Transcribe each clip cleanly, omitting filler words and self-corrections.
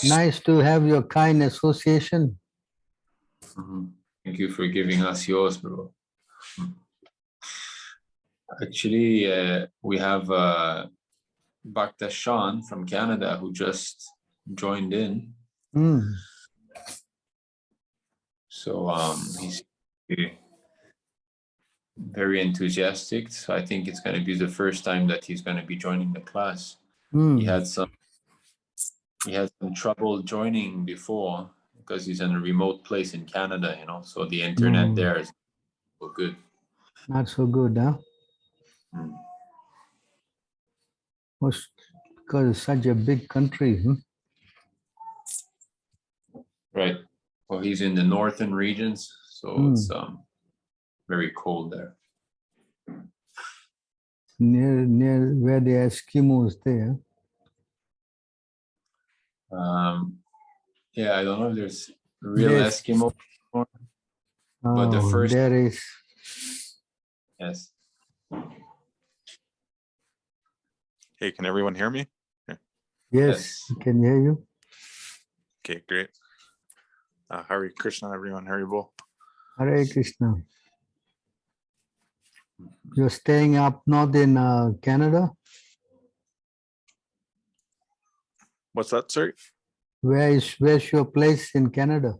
nice to have your kind association. Thank you for giving us yours, bro. Actually, we have Bhakta Sean from Canada who just joined in. So he's very enthusiastic. So I think it's going to be the first time that he's going to be joining the class. He had some trouble joining before because he's in a remote place in Canada, you know. So the internet there is so good. Not so good, huh? Because it's such a big country. Right. Well, he's in the northern regions, so it's very cold there. Near where the Eskimos there. Yeah, I don't know if there's real Eskimo, but the first there is. Yes. Hey, can everyone hear me? Yes, can hear you. Okay, great. Hare Krishna, everyone. Hare Bol. Hare Krishna. You're staying up north in Canada? What's that, sir? Where's your place in Canada?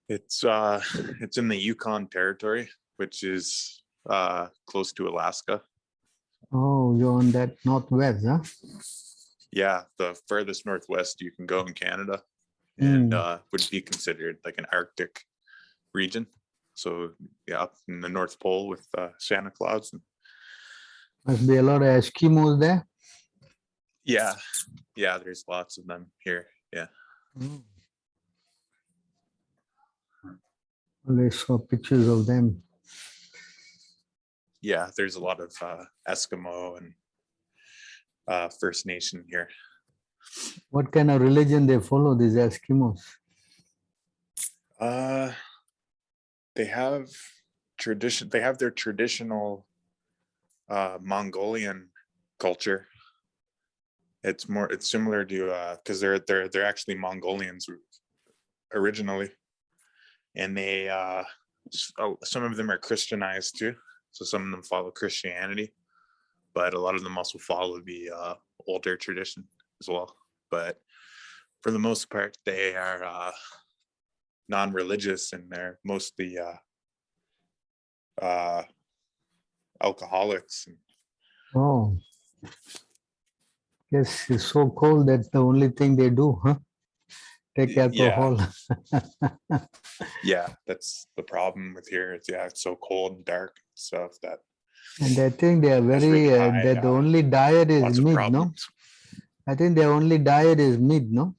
It's in the Yukon Territory, which is close to Alaska. Oh, you're on that northwest, huh? Yeah, the furthest northwest you can go in Canada, and would be considered like an Arctic region. So yeah, up in the North Pole with Santa Claus. Must be a lot of Eskimos there. Yeah, there's lots of them here. Yeah. I saw pictures of them. Yeah, there's a lot of Eskimo and First Nation here. What kind of religion they follow, these Eskimos? They have tradition. They have their traditional Mongolian culture. It's similar to because they're actually Mongolians originally, and they some of them are Christianized too. So some of them follow Christianity, but a lot of them also follow the older tradition as well. But for the most part, they are non-religious, and they're mostly alcoholics. Oh, yes, it's so cold that the only thing they do, huh? Take alcohol. Yeah, that's the problem with here. It's so cold and dark and stuff that. And I think they are very, really high, that the only diet is meat, no? I think their only diet is meat, no?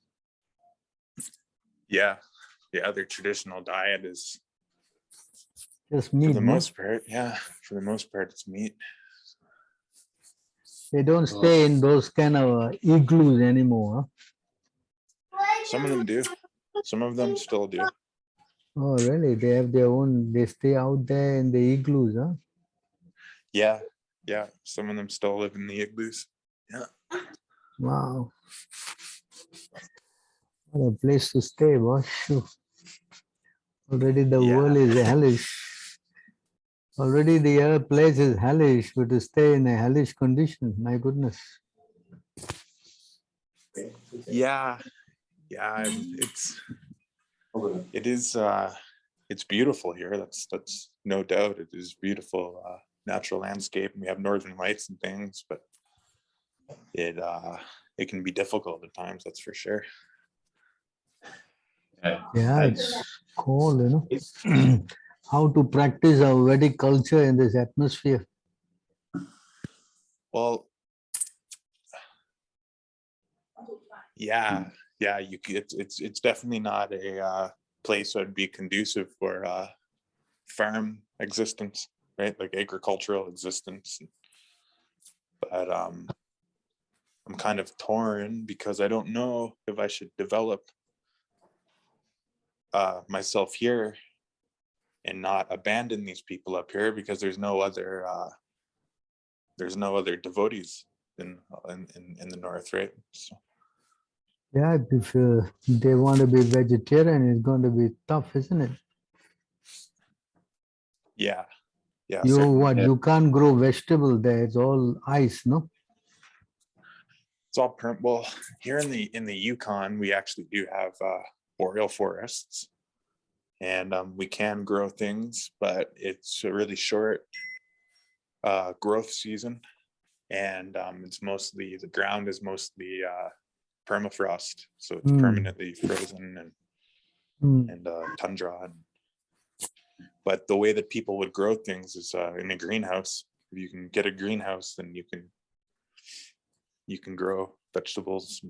Yeah, their traditional diet is just meat, for the most part. Yeah, for the most part, it's meat. They don't stay in those kind of igloos anymore. Huh? Some of them do. Some of them still do. Oh, really? They have their own, they stay out there in the igloos, huh? Yeah. Some of them still live in the igloos. Yeah. Wow. What a place to stay, boss. Already the world is hellish. Already the other place is hellish, but to stay in a hellish condition, my goodness. Yeah, it's beautiful here. That's no doubt. It is beautiful natural landscape, and we have northern lights and things, but it can be difficult at times, that's for sure. Yeah, it's cold, you know. How to practice our Vedic culture in this atmosphere? Well, yeah, it's definitely not a place that would be conducive for farm existence, right? Like agricultural existence. But I'm kind of torn because I don't know if I should develop myself here and not abandon these people up here, because there's no other devotees in the north, right? So. Yeah, if they want to be vegetarian, it's going to be tough, isn't it? Yeah, yeah, You certainly. what? Yeah. You can't grow vegetable there. It's all ice, no? It's all well, here in the Yukon, we actually do have boreal forests, and we can grow things, but it's a really short growth season, and it's mostly, the ground is mostly permafrost, so it's permanently frozen and tundra. But the way that people would grow things is in a greenhouse. If you can get a greenhouse, then you can grow vegetables.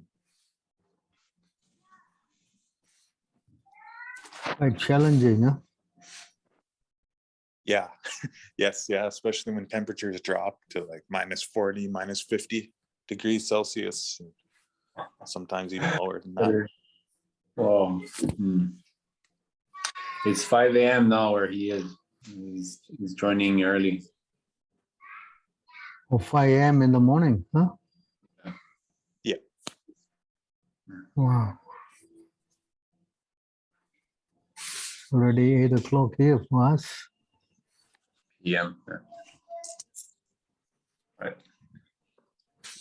Quite challenging, huh? Yeah. Yes, yeah, especially when temperatures drop to like -40, -50 degrees Celsius, and sometimes even lower than that. Well, it's 5 a.m. now where he is. He's joining early. Or 5 a.m. in the morning, huh? Yeah. Wow. Already 8 o'clock here for us. Yeah. Right.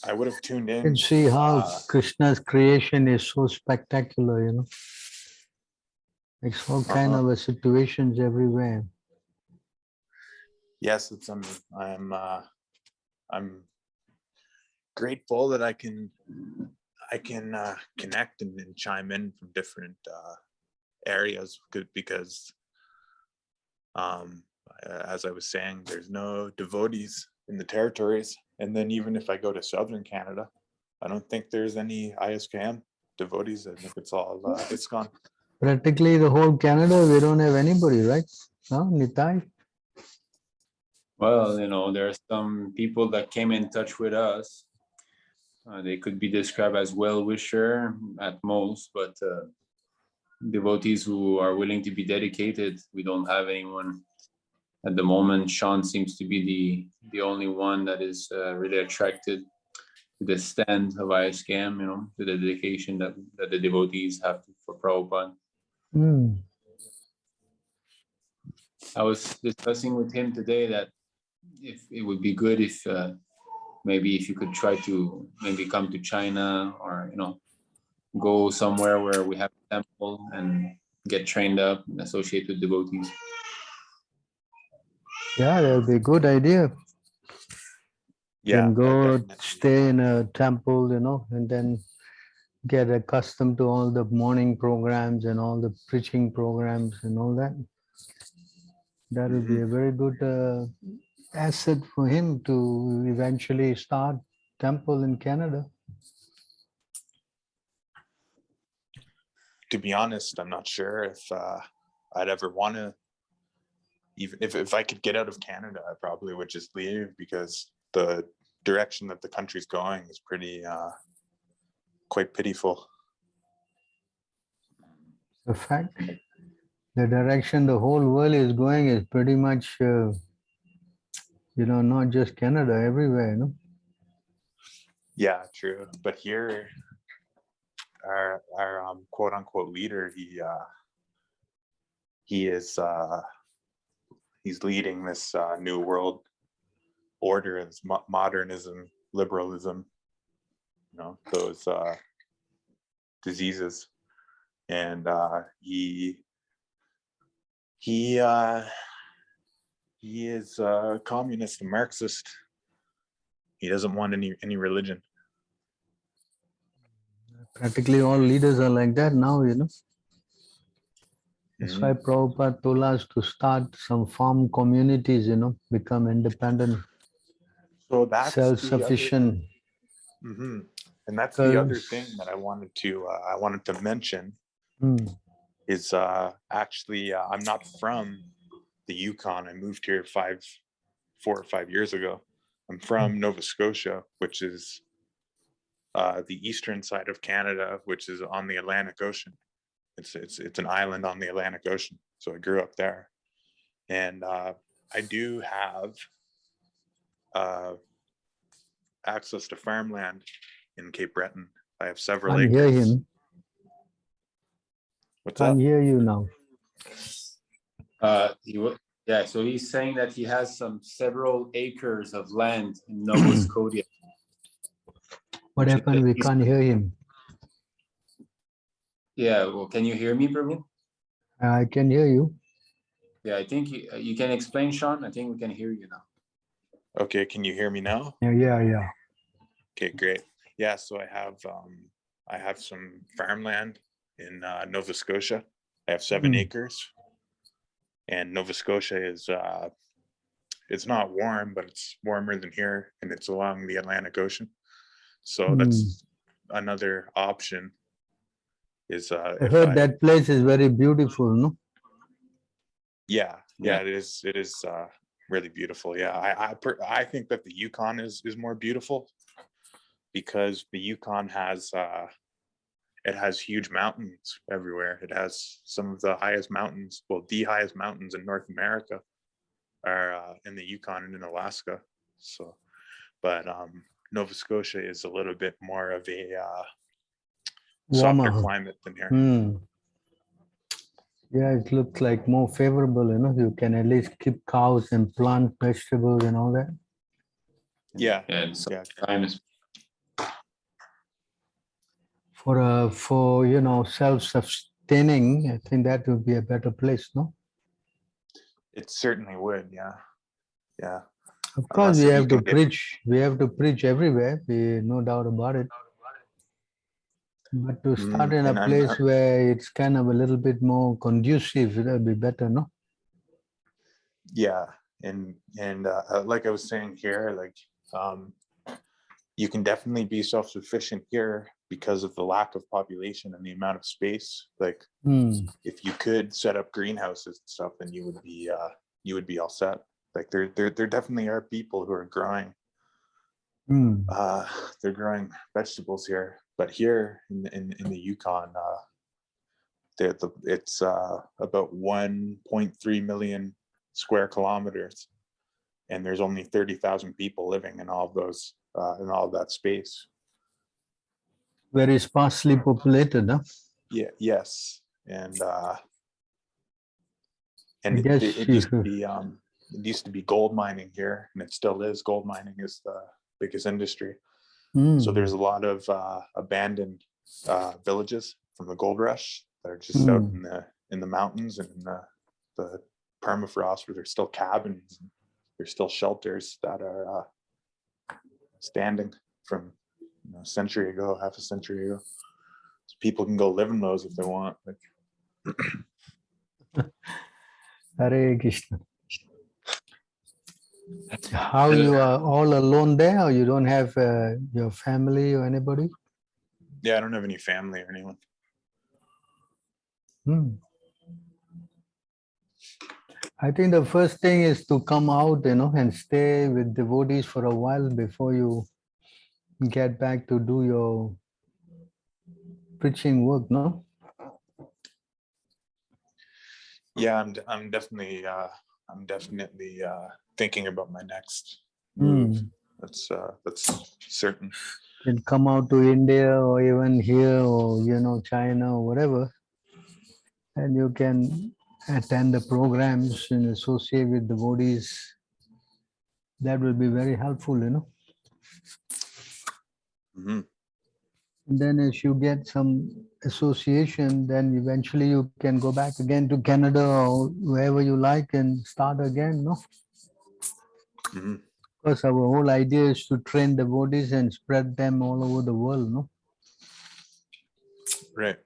I would have tuned You in. can see how Krishna's creation is so spectacular, you know. It's all kind of situations everywhere. Yes, it's I'm grateful that I can connect and chime in from different areas, because as I was saying, there's no devotees in the territories, and then even if I go to southern Canada, I don't think there's any ISKM devotees. I think it's all ISKCON. Practically the whole Canada, we don't have anybody, right? No, Nitai? Well, there are some people that came in touch with us. They could be described as well-wisher at most, but devotees who are willing to be dedicated, we don't have anyone at the moment. Sean seems to be the only one that is really attracted to the stand of ISKM, to the dedication that the devotees have for Prabhupada. I was discussing with him today that if it would be good if maybe if you could try to maybe come to China, or go somewhere where we have a temple and get trained up and associate with devotees. Yeah, that would be a good idea. Yeah, Then go definitely. stay in a temple, and then get accustomed to all the morning programs and all the preaching programs and all that. That would be a very good asset for him to eventually start temple in Canada. To be honest, I'm not sure if I'd ever want to, even if I could get out of Canada, I probably would just leave, because the direction that the country's going is pretty quite pitiful. The fact, the direction the whole world is going is pretty much, not just Canada, everywhere, Yeah, true. But here, our quote unquote leader, he's leading this new world order, this modernism, liberalism, those diseases, and he is a communist, a Marxist. He doesn't want any religion. Practically all leaders are like that now, That's why Prabhupada told us to start some farm communities, become independent, So that's self-sufficient. And that's the other thing that I wanted to mention is actually I'm not from the Yukon. I moved here 4 or 5 years ago. I'm from Nova Scotia, which is the eastern side of Canada, which is on the Atlantic Ocean. It's an island on the Atlantic Ocean. So I grew up there, and I do have access to farmland in Cape Breton, I have several Can't hear acres. him. What's Can't up? hear you now. Yeah, so he's saying that he has several acres of land in Nova Scotia. What which is happened? We can't hear him. Yeah, well, can you hear me, Prabhu? I can hear you. Yeah, I think you can explain, Sean. I think we can hear you now. Okay, can you hear me now? Yeah. Okay, great. Yeah, so I have some farmland in Nova Scotia. I have 7 acres, and Nova Scotia is it's not warm, but it's warmer than here, and it's along the Atlantic Ocean. So that's another option. Is I heard that place is very beautiful, no? Yeah, it is. It is really beautiful. Yeah, I think that the Yukon is more beautiful because the Yukon has it has huge mountains everywhere. It has some of the highest mountains. Well, the highest mountains in North America are in the Yukon and in Alaska. So, but Nova Scotia is a little bit more of a softer climate than here. Yeah, it looks like more favorable, you know. You can at least keep cows and plant vegetables and all that. Yeah. For you know, self-sustaining, I think that would be a better place, no? It certainly would, yeah. Of course, we have to preach. We have to preach everywhere. No doubt about it. But to start in a place where it's kind of a little bit more conducive, that would be better, no? Yeah, and like I was saying here, like you can definitely be self-sufficient here because of the lack of population and the amount of space. Like if you could set up greenhouses and stuff, then you would be all set. Like there definitely are people who are growing they're growing vegetables here, but here in the Yukon it's about 1.3 million square kilometers, and there's only 30,000 people living in all of those in all of that space. Very sparsely populated, huh? Yeah, yes, and it used to be gold mining here, and it still is. Gold mining is the biggest industry. So there's a lot of abandoned villages from the gold rush that are just out in the mountains and in the permafrost, where there's still cabins, there's still shelters that are standing from a century ago, half a century ago. So people can go live in those if they want. Hare Krishna. How you are all alone there, or you don't have your family or anybody? Yeah, I don't have any family or anyone. I think the first thing is to come out, you know, and stay with devotees for a while before you get back to do your preaching work, no? Yeah, I'm definitely thinking about my next move. That's certain. You can come out to India or even here or, you know, China or whatever, and you can attend the programs and associate with devotees. That will be very helpful, you know. And then as you get some association, then eventually you can go back again to Canada or wherever you like and start again, no? Because our whole idea is to train devotees and spread them all over the world, no? Right.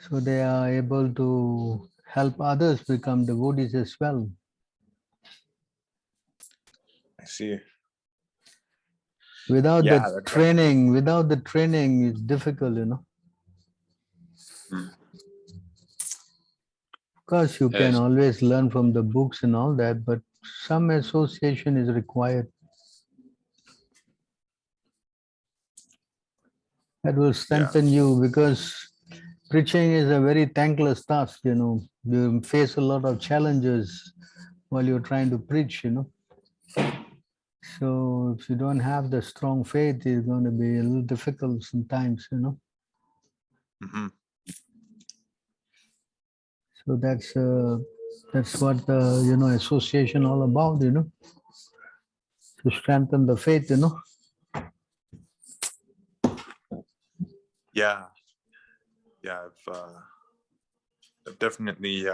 So they are able to help others become devotees as well. I see. Without the training, it's difficult, you know. Of course, you can always learn from the books and all that, but some association is required. That will strengthen you, because preaching is a very thankless task, you know. You face a lot of challenges while you're trying to preach, you know. So if you don't have the strong faith, it's going to be a little difficult sometimes, you know. Mhm. So that's what you know, association all about, you know, to strengthen the faith, you know. Yeah, I've definitely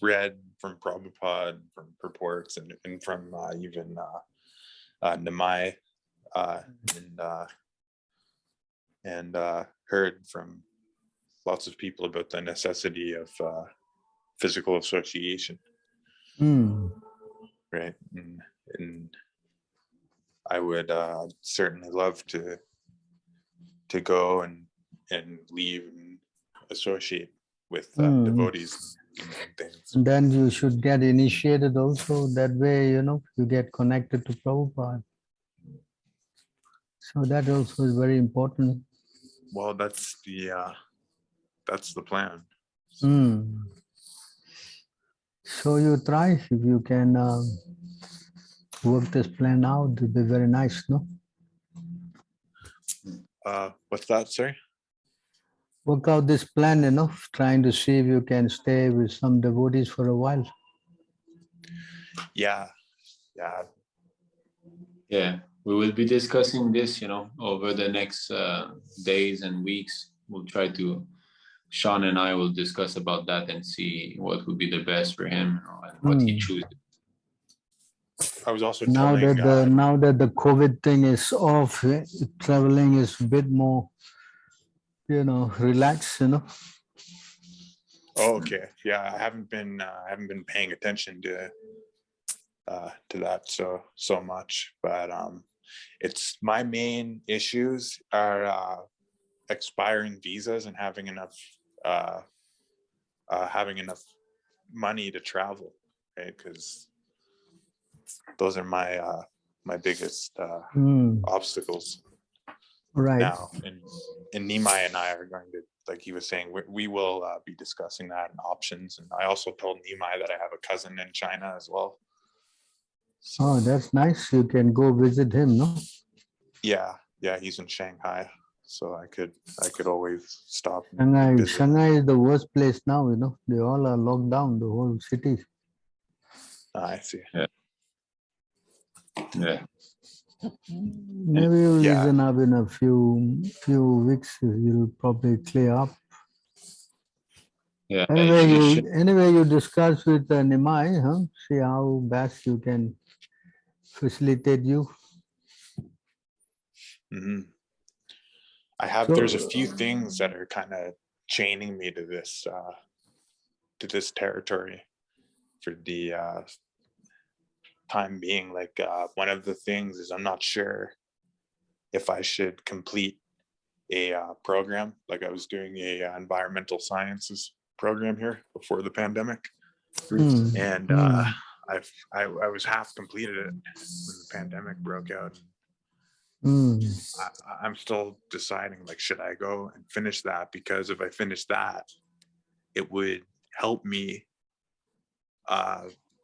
read from Prabhupada, from purports, and from even Nimai, uh, and heard from lots of people about the necessity of physical association, Mm. right? And I would certainly love to go and leave and associate with Mm. devotees and things. And then you should get initiated also. That way, you know, you get connected to Prabhupada. So that also is very important. Well, that's the plan. Mm. So you try if you can work this plan out. It'll be very nice, no? What's that, sorry? Work out this plan, you know, trying to see if you can stay with some devotees for a while. Yeah. Yeah, we will be discussing this, over the next days and weeks. We'll try to, Sean and I will discuss about that and see what would be the best for him, and what he chooses. I was also Now telling. that the COVID thing is off, traveling is a bit more, you know, relaxed, you know. Oh, okay. Yeah, I haven't been paying attention to that so much, but it's my main issues are expiring visas and having enough money to travel, right? Because those are my biggest obstacles Right. now. And Nimai and I are going to, like he was saying, we will be discussing that and options. And I also told Nimai that I have a cousin in China as well. So, Oh, that's nice. You can go visit him, no? yeah, he's in Shanghai, so I could always stop and Shanghai, visit. Shanghai is the worst place now, you know. They all are locked down, the whole city. I see. Yeah. Maybe you'll listen up in a few weeks. You'll probably clear up. Yeah. Anyway, you discuss with Nimai, huh? See how best you can facilitate you. Mm-hmm. There's a few things that are kind of chaining me to this territory for the time being. Like one of the things is I'm not sure if I should complete a program. Like I was doing a environmental sciences program here before the pandemic, and I was half completed it when the pandemic broke out. I'm still deciding, like, should I go and finish that? Because if I finish that, it would help me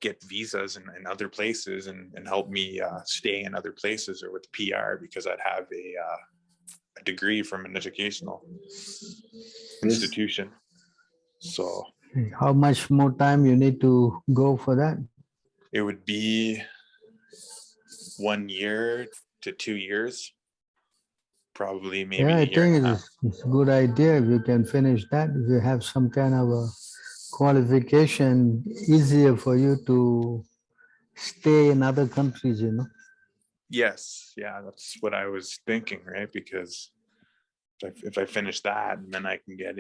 get visas in other places and help me stay in other places or with PR, because I'd have a degree from an educational institution. So how much more time you need to go for that? it would be 1 year to 2 years, probably, maybe Yeah, I a year and a think half. it's a good idea if you can finish that. If you have some kind of a qualification, easier for you to stay in other countries, you know. Yes, yeah, that's what I was thinking, right? Because if I finish that, and then I can get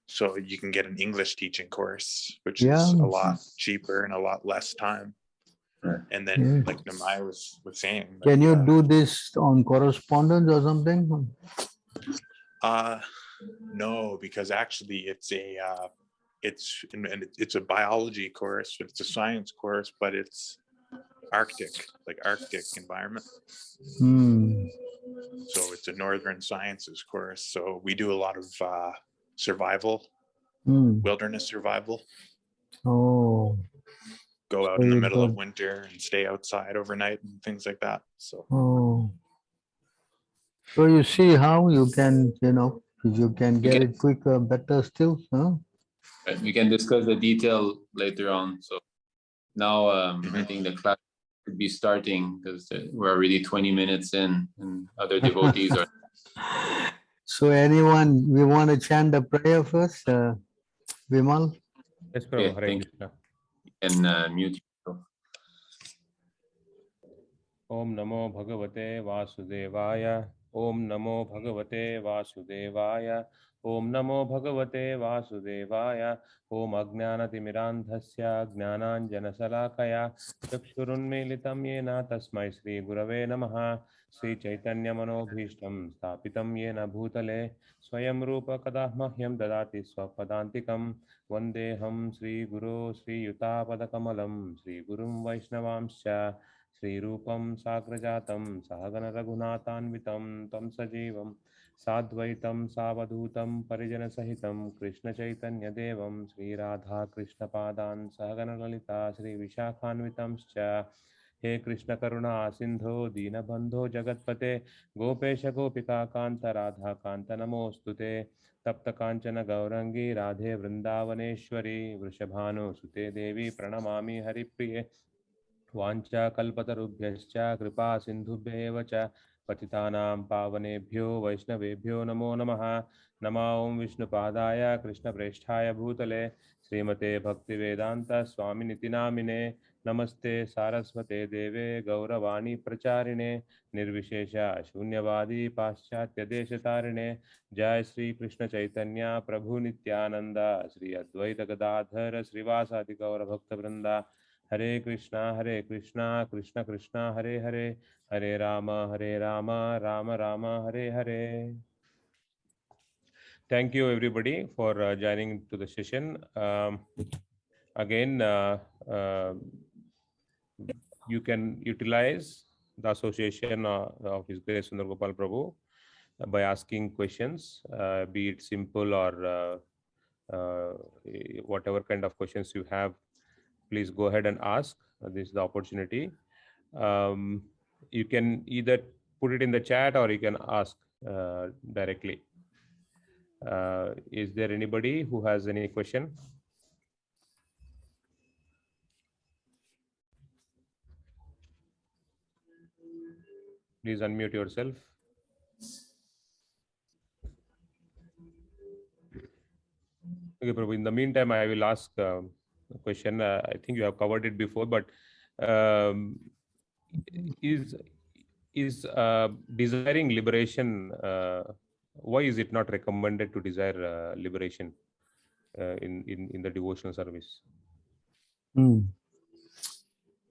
so you can get an English teaching course, which is a lot cheaper and a lot less time. And then, like Nimai was saying, can you do this on correspondence or something? No, because actually it's a biology course. It's a science course, but it's Arctic environment. So it's a northern sciences course. So we do a lot of survival, wilderness survival. Oh, go out So in the you middle of got, winter and stay outside overnight and things like that. So oh. So you see how you can, you can We get can it quicker, better still, huh? we can discuss the detail later on. So now I think the class could be starting because we're already 20 minutes in, and other devotees are. So anyone, we want to chant the prayer first, Vimal? Yes, Yeah, Prabhu. Hare thank you. Krishna. And mute yourself. Om Namo Bhagavate Vasudevaya. Om Namo Bhagavate Vasudevaya. Om Namo Bhagavate Vasudevaya. Om Ajnanatimirandhasya Jnananjanasalakaya Chakshurunmilitam Yena Tasmai Shri Gurave Namaha. Sri Chaitanya Manobhishtam Sthapitam Yena Bhutale Swayam Rupa Kadah Mahyam Dadati Swapadantikam Vandeham Sri Guru Sri Yutapadakamalam Sri Gurum Vaishnavamscha Sri Rupam Sagrajatam Sahagana Raghunathanvitam Tam Sajivam Sadvaitam Savadutam Parijana Sahitam Krishna Chaitanya Devam Sri Radha Krishna Padan Sahagana Lalita Sri Vishakhanvitamscha He Krishna Karuna Sindho Dinabandho Jagatpate Gopesha Gopika Kanta Radha Kanta Namostute Tapta Kanchana Gaurangi Radhe Vrindavaneshwari Vrishabhanu Sute Devi Pranamami Haripriye वाञ्छा कल्पतरुभ्यश्च कृपा सिन्धुभ्येव च पतितानां पावनेभ्यो वैष्णवेभ्यो नमो नमः नमः ॐ विष्णुपादाय कृष्णप्रेष्ठाय भूतले श्रीमते भक्तिवेदान्त स्वामिनिति नामिने नमस्ते सारस्वते देवे गौरवाणी प्रचारिणे निर्विशेष शून्यवादी पाश्चात्य देशतारिणे जय श्री कृष्ण चैतन्य प्रभु नित्यानंद श्री अद्वैत गदाधर श्रीवासादि गौर भक्तवृंदा Hare Krishna, Krishna Krishna, Hare Hare, Hare Rama, Rama Rama, Hare Hare. Thank you everybody for joining to the session. Again, you can utilize the association of His Grace Sundar Gopal Prabhu by asking questions, be it simple or whatever kind of questions you have. Please go ahead and ask. This is the opportunity. You can either put it in the chat or you can ask directly. Is there anybody who has any question? Please unmute yourself. Okay, Prabhu. In the meantime, I will ask a question. I think you have covered it before, but is desiring liberation? Why is it not recommended to desire liberation in the devotional service?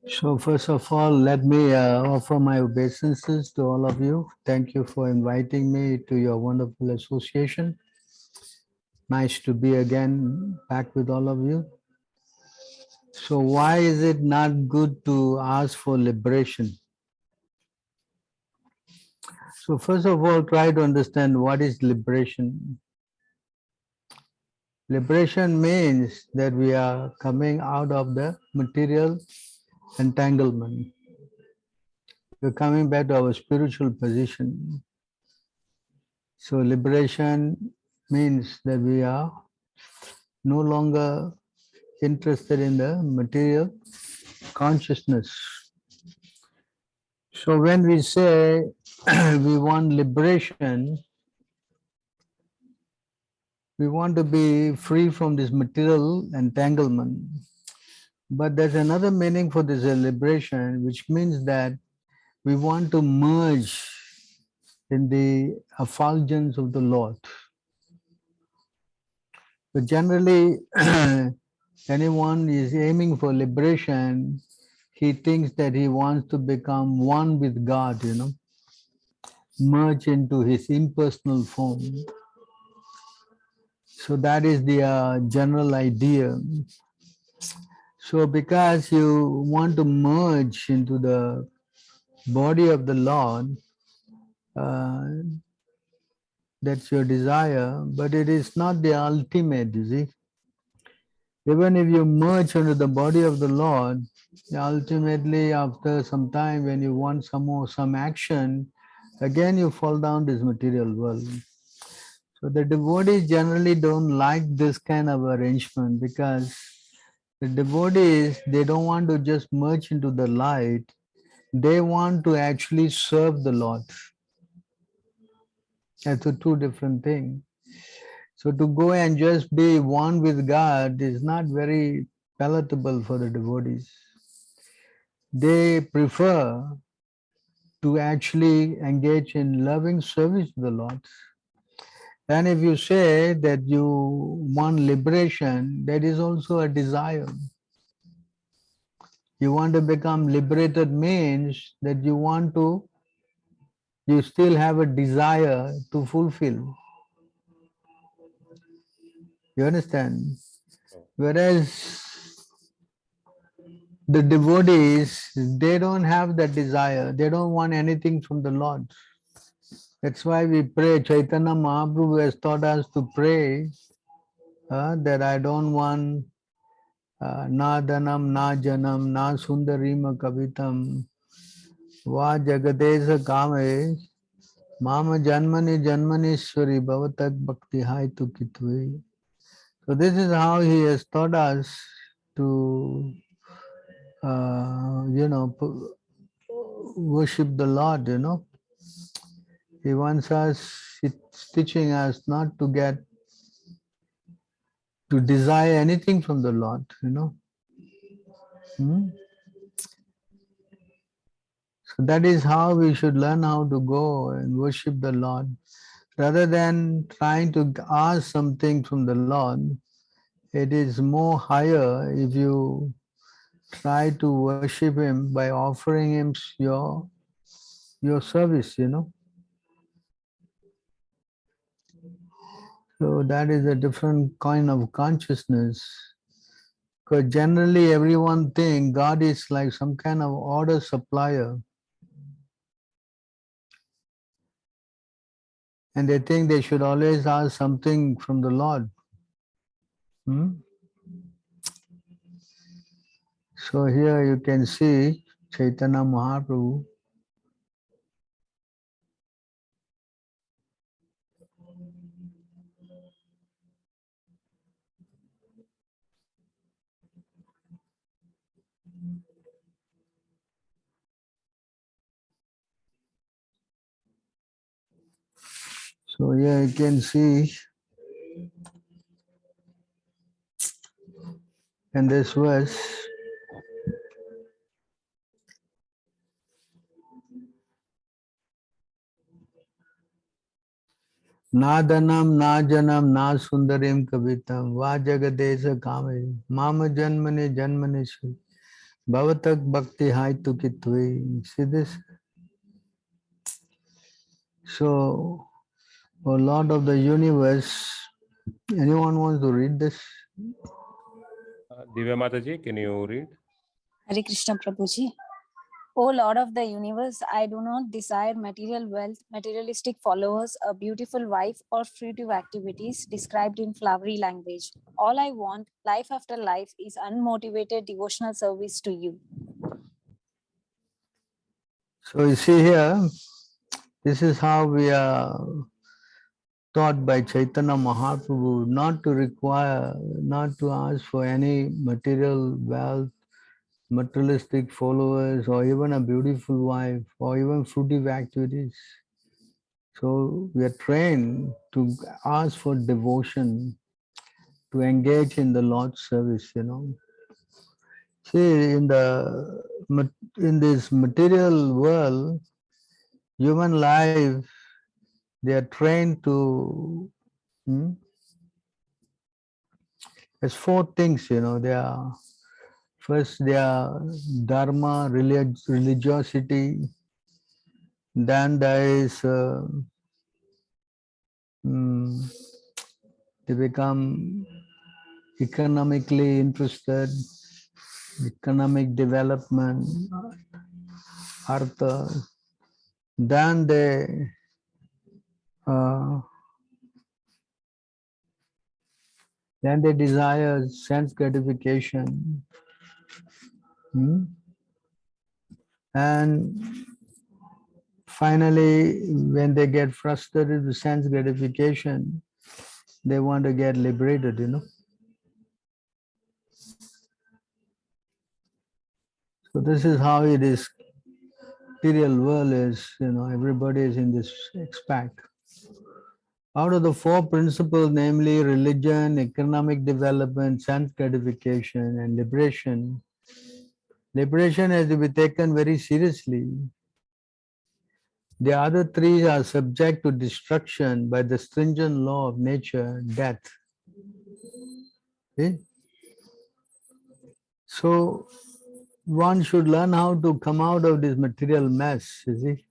So first of all, let me offer my obeisances to all of you. Thank you for inviting me to your wonderful association. Nice to be again back with all of you. So why is it not good to ask for liberation? So first of all, try to understand what is liberation. Liberation means that we are coming out of the material entanglement. We're coming back to our spiritual position. So liberation means that we are no longer interested in the material consciousness. So when we say we want liberation, we want to be free from this material entanglement. But there's another meaning for this liberation, which means that we want to merge in the effulgence of the Lord. But generally, anyone is aiming for liberation, he thinks that he wants to become one with God, merge into his impersonal form. So that is the general idea. So because you want to merge into the body of the Lord, that's your desire, but it is not the ultimate, you see. Even if you merge into the body of the Lord, ultimately after some time when you want some action, again you fall down this material world. So the devotees generally don't like this kind of arrangement because the devotees, they don't want to just merge into the light. They want to actually serve the Lord. That's a two different thing. So to go and just be one with God is not very palatable for the devotees. They prefer to actually engage in loving service to the Lord. And if you say that you want liberation, that is also a desire. You want to become liberated means that you still have a desire to fulfill. You understand? Whereas the devotees, they don't have that desire. They don't want anything from the Lord. That's why we pray. Chaitanya Mahaprabhu has taught us to pray that I don't want na dhanam, na janam, na sundarima kavitam, va jagadesa kame, mama janmani janmanishwari bhavatak bhakti haitu kitve. So this is how he has taught us to, worship the Lord, He wants us, it's teaching us not to desire anything from the Lord. Hmm? So that is how we should learn how to go and worship the Lord. Rather than trying to ask something from the Lord, it is more higher if you try to worship Him by offering Him your service. So that is a different kind of consciousness. Because generally everyone thinks God is like some kind of order supplier. And they think they should always ask something from the Lord. Hmm? So here you can see Chaitanya Mahaprabhu. So here you can see in this verse, Na dhanam, na janam, na sundarim kavitam, va jagadesa kame, mama janmane janmanesu, bhavatak bhakti haitu kitve. See this? So, O Lord of the universe, anyone wants to read this? Divya Mataji, can you read? Hare Krishna Prabhuji. O Lord of the universe, I do not desire material wealth, materialistic followers, a beautiful wife, or fruitive activities described in flowery language. All I want, life after life, is unmotivated devotional service to you. So you see here, this is how we are taught by Chaitanya Mahaprabhu not to ask for any material wealth, materialistic followers, or even a beautiful wife, or even fruitive activities. So we are trained to ask for devotion, to engage in the Lord's service. See, in this material world, human life, they are trained to. There's four things, They are first, they are dharma, religiosity. Then there is they become economically interested, economic development, artha. Then they Then they desire sense gratification. And finally, when they get frustrated with sense gratification, they want to get liberated, So this is how it is. Material world is, everybody is in this expect. Out of the four principles, namely religion, economic development, sense gratification, and liberation, liberation has to be taken very seriously. The other three are subject to destruction by the stringent law of nature, death. See? So one should learn how to come out of this material mess, you see.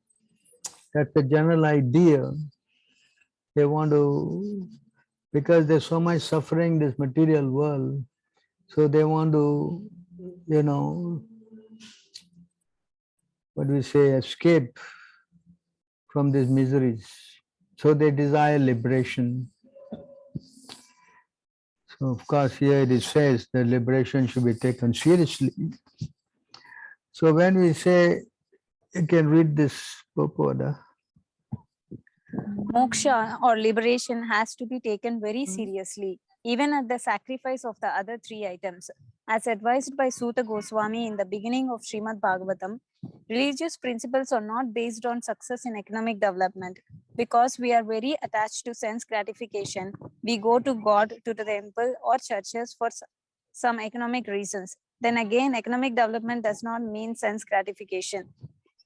That's the general idea. They want to, because there's so much suffering in this material world, so they want to, what we say, escape from these miseries. So they desire liberation. So of course here it says that liberation should be taken seriously. So when we say, you can read this purport. Moksha or liberation has to be taken very seriously, even at the sacrifice of the other three items. As advised by Suta Goswami in the beginning of Srimad Bhagavatam, religious principles are not based on success in economic development. Because we are very attached to sense gratification, we go to God, to the temple or churches for some economic reasons. Then again, economic development does not mean sense gratification.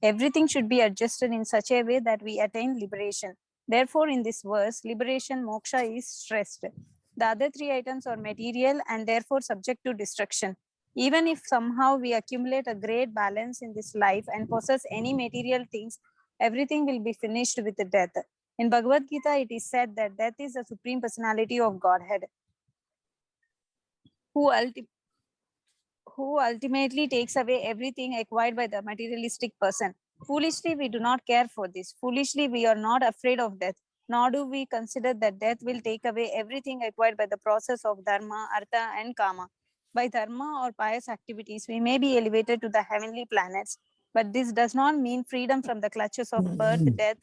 Everything should be adjusted in such a way that we attain liberation. Therefore, in this verse, liberation, moksha is stressed. The other three items are material and therefore subject to destruction. Even if somehow we accumulate a great balance in this life and possess any material things, everything will be finished with death. In Bhagavad Gita, it is said that death is the supreme personality of Godhead, who ultimately takes away everything acquired by the materialistic person. Foolishly, we do not care for this. Foolishly, we are not afraid of death, nor do we consider that death will take away everything acquired by the process of dharma, artha, and kama. By dharma or pious activities, we may be elevated to the heavenly planets, but this does not mean freedom from the clutches of birth, death,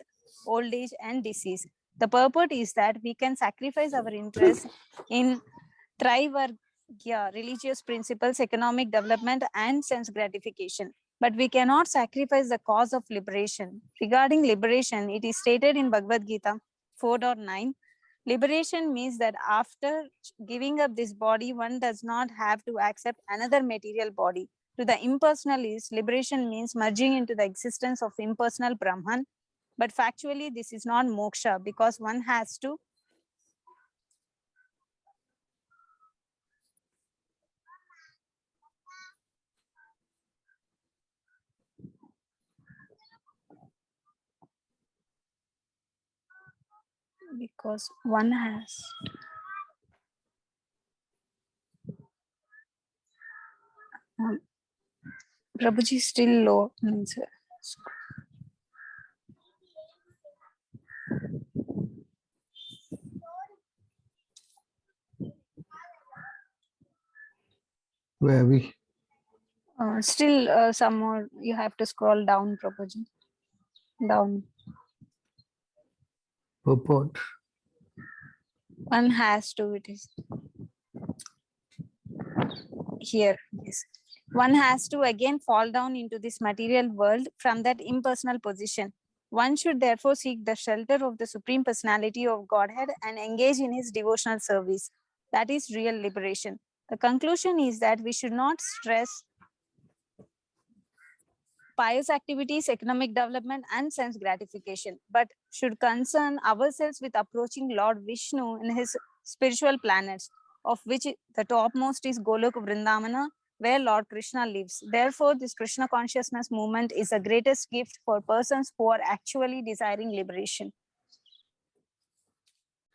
old age, and disease. The purport is that we can sacrifice our interest in religious principles, economic development, and sense gratification. But we cannot sacrifice the cause of liberation. Regarding liberation, it is stated in Bhagavad Gita 4.9, liberation means that after giving up this body, one does not have to accept another material body. To the impersonalist, liberation means merging into the existence of impersonal Brahman. But factually, this is not moksha because one has to because one has Prabhuji still low. Where are we? Still some more, you have to scroll down, Prabhuji. Down. Purport. One has to, it is here. Yes. One has to again fall down into this material world from that impersonal position. One should therefore seek the shelter of the Supreme Personality of Godhead and engage in his devotional service. That is real liberation. The conclusion is that we should not stress pious activities, economic development, and sense gratification, but should concern ourselves with approaching Lord Vishnu in his spiritual planets, of which the topmost is Golok Vrindavana, where Lord Krishna lives. Therefore, this Krishna consciousness movement is the greatest gift for persons who are actually desiring liberation.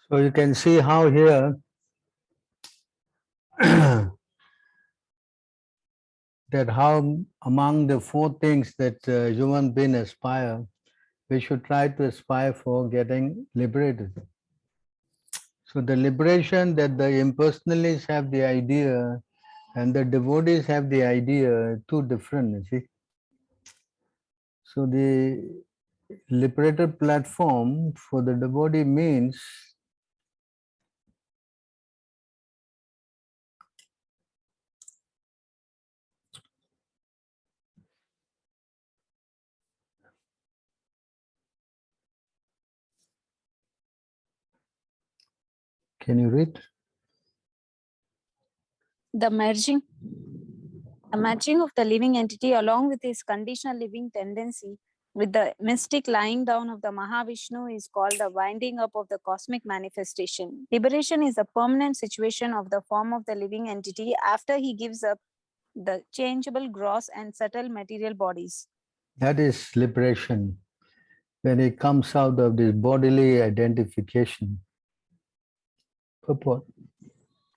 So you can see how here that how among the four things that human being aspire, we should try to aspire for getting liberated. So the liberation that the impersonalists have the idea and the devotees have the idea, two different, you see. So the liberated platform for the devotee means can you read? The merging of the living entity along with his conditional living tendency with the mystic lying down of the Mahavishnu is called the winding up of the cosmic manifestation. Liberation is a permanent situation of the form of the living entity after he gives up the changeable gross and subtle material bodies. That is liberation. When it comes out of this bodily identification. Purport.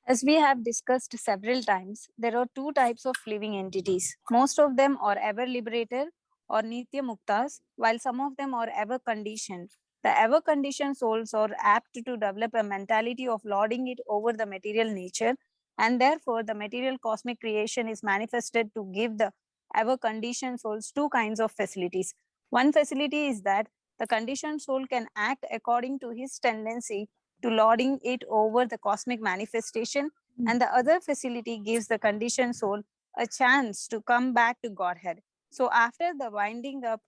As we have discussed several times, there are two types of living entities. Most of them are ever liberated or nitya muktas, while some of them are ever conditioned. The ever conditioned souls are apt to develop a mentality of lording it over the material nature, and therefore the material cosmic creation is manifested to give the ever conditioned souls two kinds of facilities. One facility is that the conditioned soul can act according to his tendency to lording it over the cosmic manifestation, and the other facility gives the conditioned soul a chance to come back to Godhead. So after the winding up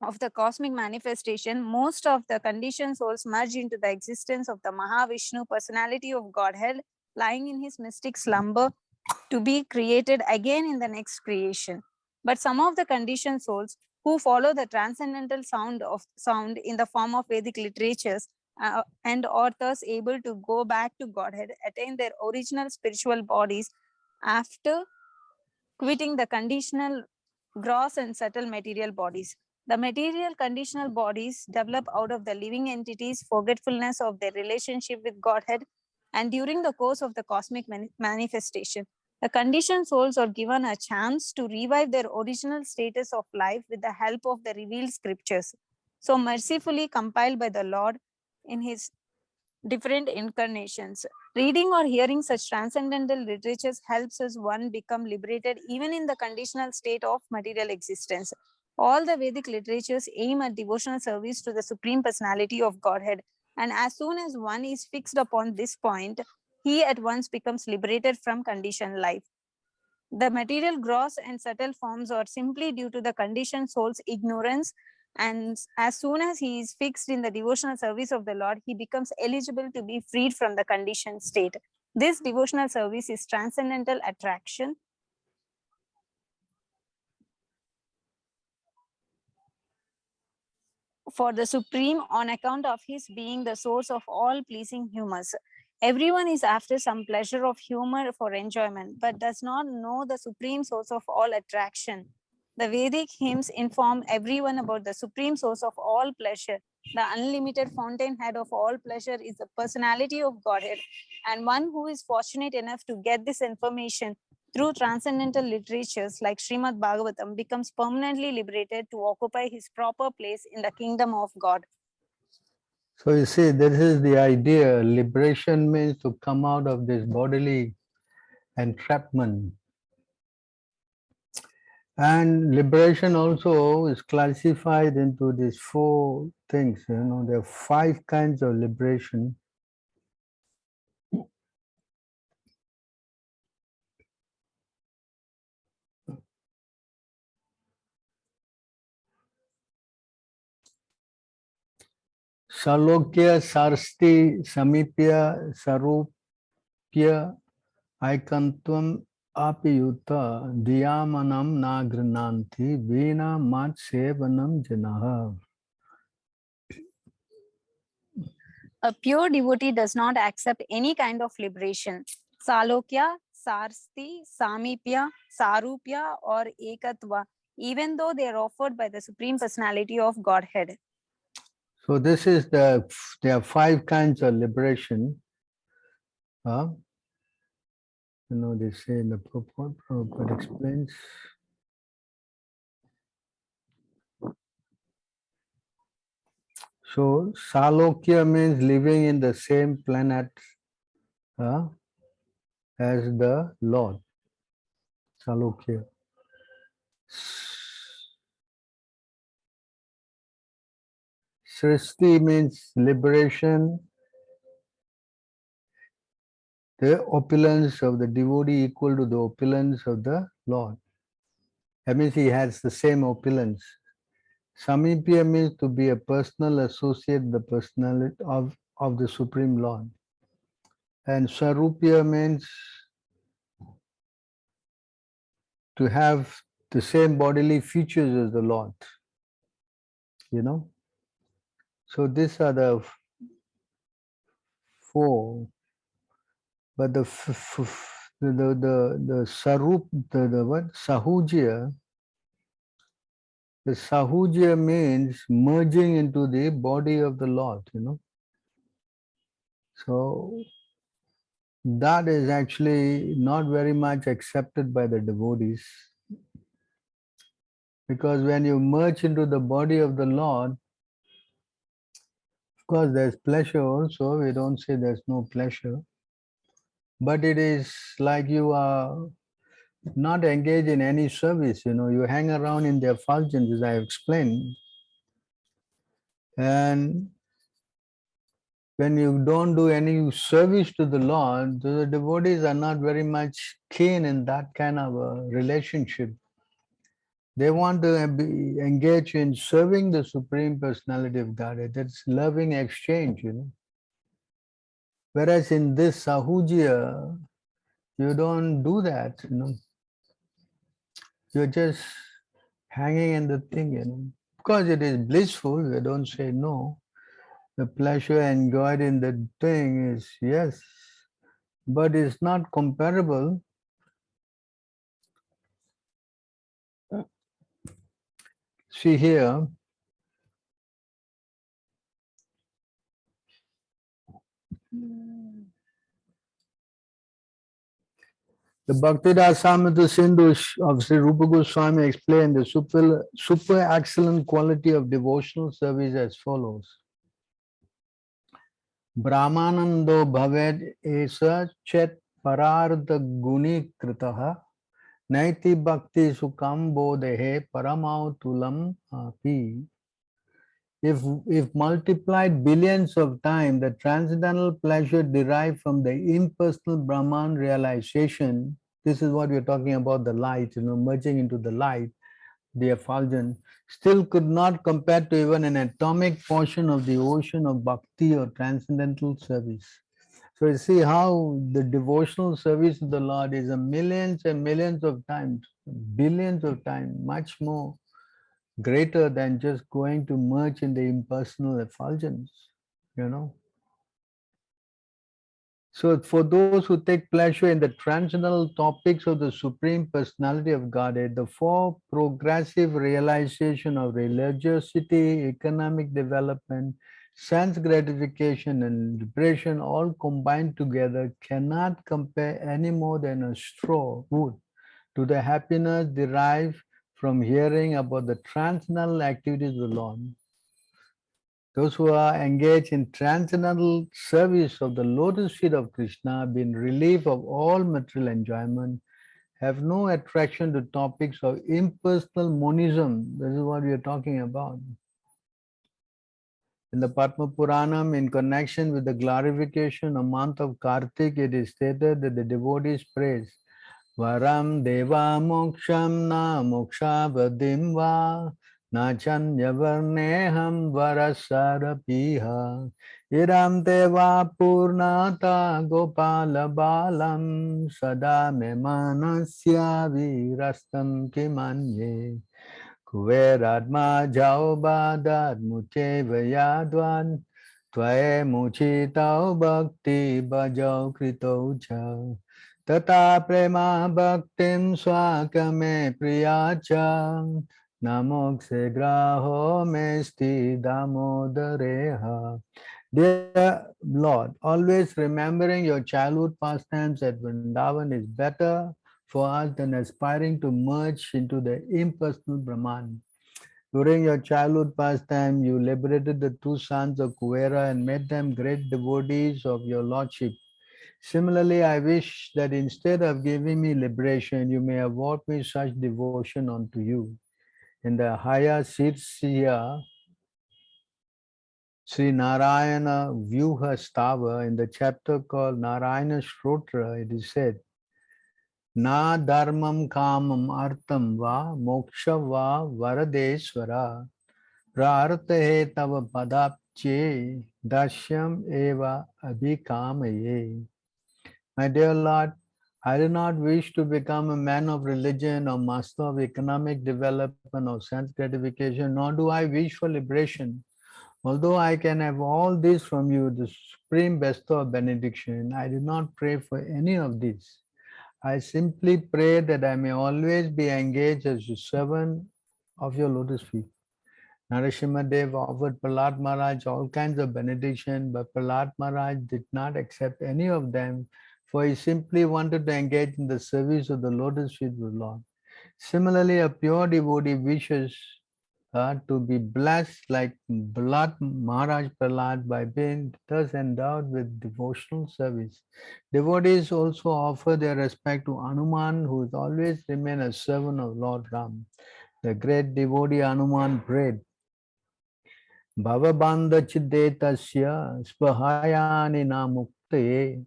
of the cosmic manifestation, most of the conditioned souls merge into the existence of the Mahavishnu personality of Godhead, lying in his mystic slumber to be created again in the next creation. But some of the conditioned souls who follow the transcendental sound in the form of Vedic literatures and are thus able to go back to Godhead, attain their original spiritual bodies after quitting the conditional gross and subtle material bodies. The material conditional bodies develop out of the living entities' forgetfulness of their relationship with Godhead, and during the course of the cosmic manifestation, the conditioned souls are given a chance to revive their original status of life with the help of the revealed scriptures, so mercifully compiled by the Lord in his different incarnations. Reading or hearing such transcendental literatures helps us one become liberated even in the conditional state of material existence. All the Vedic literatures aim at devotional service to the Supreme Personality of Godhead, and as soon as one is fixed upon this point, he at once becomes liberated from conditioned life. The material gross and subtle forms are simply due to the conditioned soul's ignorance, and as soon as he is fixed in the devotional service of the Lord, he becomes eligible to be freed from the conditioned state. This devotional service is transcendental attraction. For the Supreme, on account of his being the source of all pleasing humors. Everyone is after some pleasure of humor for enjoyment, but does not know the supreme source of all attraction. The Vedic hymns inform everyone about the supreme source of all pleasure. The unlimited fountainhead of all pleasure is the personality of Godhead, and one who is fortunate enough to get this information through transcendental literatures like Srimad Bhagavatam becomes permanently liberated to occupy his proper place in the kingdom of God. So you see, this is the idea. Liberation means to come out of this bodily entrapment. And liberation also is classified into these four things. There are 5 kinds of liberation. Salokya, Sarsti, Samipya, Sarupya, Aikantvam, Apiyuta, Diyamanam Nagrananti, Vina Mat Sevanam Janaha. A pure devotee does not accept any kind of liberation. Salokya, Sarsti, Samipya, Sarupya, or Ekatva, even though they are offered by the Supreme Personality of Godhead. So this is there are 5 kinds of liberation. They say in the purport, Prabhupada explains. So Salokya means living in the same planet uh, as the Lord. Salokya. Srishti means liberation, the opulence of the devotee equal to the opulence of the Lord. That means he has the same opulence. Samipya means to be a personal associate, the personality of the Supreme Lord. And Sarupya means to have the same bodily features as the Lord. You know? So these are the four. But the Sarup, the what? Sahujya, the Sahujya means merging into the body of the Lord, you know. So that is actually not very much accepted by the devotees. Because when you merge into the body of the Lord, of course there's pleasure also, we don't say there's no pleasure. But it is like you are not engaged in any service, you know, you hang around in their effulgence, as I have explained. And when you don't do any service to the Lord, the devotees are not very much keen in that kind of a relationship. They want to be engaged in serving the Supreme Personality of Godhead. That's loving exchange, you know. Whereas in this Sahujya, you don't do that, you know. You're just hanging in the thing, you know. Because it is blissful, we don't say no. The pleasure enjoyed in the thing is yes, but it's not comparable. See here, the Bhaktidasamrita Sindhu of Sri Rupa Goswami explained the super excellent quality of devotional service as follows. Brahmanando bhaved esa chet parardha guni kritaha naiti bhakti sukam bodhe paramautulam api. If multiplied billions of times, the transcendental pleasure derived from the impersonal Brahman realization, this is what we're talking about, the light, you know, merging into the light, the effulgence, still could not compare to even an atomic portion of the ocean of bhakti or transcendental service. So you see how the devotional service of the Lord is a millions and millions of times, billions of times, much more greater than just going to merge in the impersonal effulgence, you know. So for those who take pleasure in the transcendental topics of the Supreme Personality of Godhead, the four progressive realization of religiosity, economic development, sense gratification and liberation all combined together cannot compare any more than a straw would to the happiness derived from hearing about the transcendental activities of the Lord. Those who are engaged in transcendental service of the lotus feet of Krishna, been relieved of all material enjoyment, have no attraction to topics of impersonal monism. This is what we are talking about. In the Padma Puranam, in connection with the glorification of month of Kartik, it is stated that the devotees praise Varam Deva Moksham Na Moksha Vadim Va Na Chanyavarneham Varasarapiha Iram Deva Purnata Gopala Balam Sada Memanasya Virastam Kimanye Kuveradma Jao Badad Mute Vayadvan Tvae Muchitao Bhakti Bhajao Krito Cha Tata Prema Bhaktim Swakame Priyacha Namokse Graho Mesti Damodareha. Dear Lord, always remembering your childhood pastimes at Vrindavan is better for us than aspiring to merge into the impersonal Brahman. During your childhood pastime, you liberated the two sons of Kuvera and made them great devotees of your lordship. Similarly, I wish that instead of giving me liberation, you may award me such devotion unto you. In the Haya Sirsya, Sri Narayana Vyuha Stava, in the chapter called Narayana Shrotra, it is said, Na dharmam kamam artam va moksha va varadesvara prarthe tava padapche dashyam eva abhikamaye. My dear Lord, I do not wish to become a man of religion or master of economic development or sense gratification, nor do I wish for liberation. Although I can have all this from you, the supreme bestow of benediction, I do not pray for any of this. I simply pray that I may always be engaged as a servant of your lotus feet. Narasimha Dev offered Prahlad Maharaj all kinds of benediction, but Prahlad Maharaj did not accept any of them, for he simply wanted to engage in the service of the lotus feet of the Lord. Similarly, a pure devotee wishes to be blessed like Maharaj Prahlad by being thus endowed with devotional service. Devotees also offer their respect to Hanuman, who has always remained a servant of Lord Ram. The great devotee Hanuman prayed, Bhavabandha Chidetasya Spahayani Namuktaye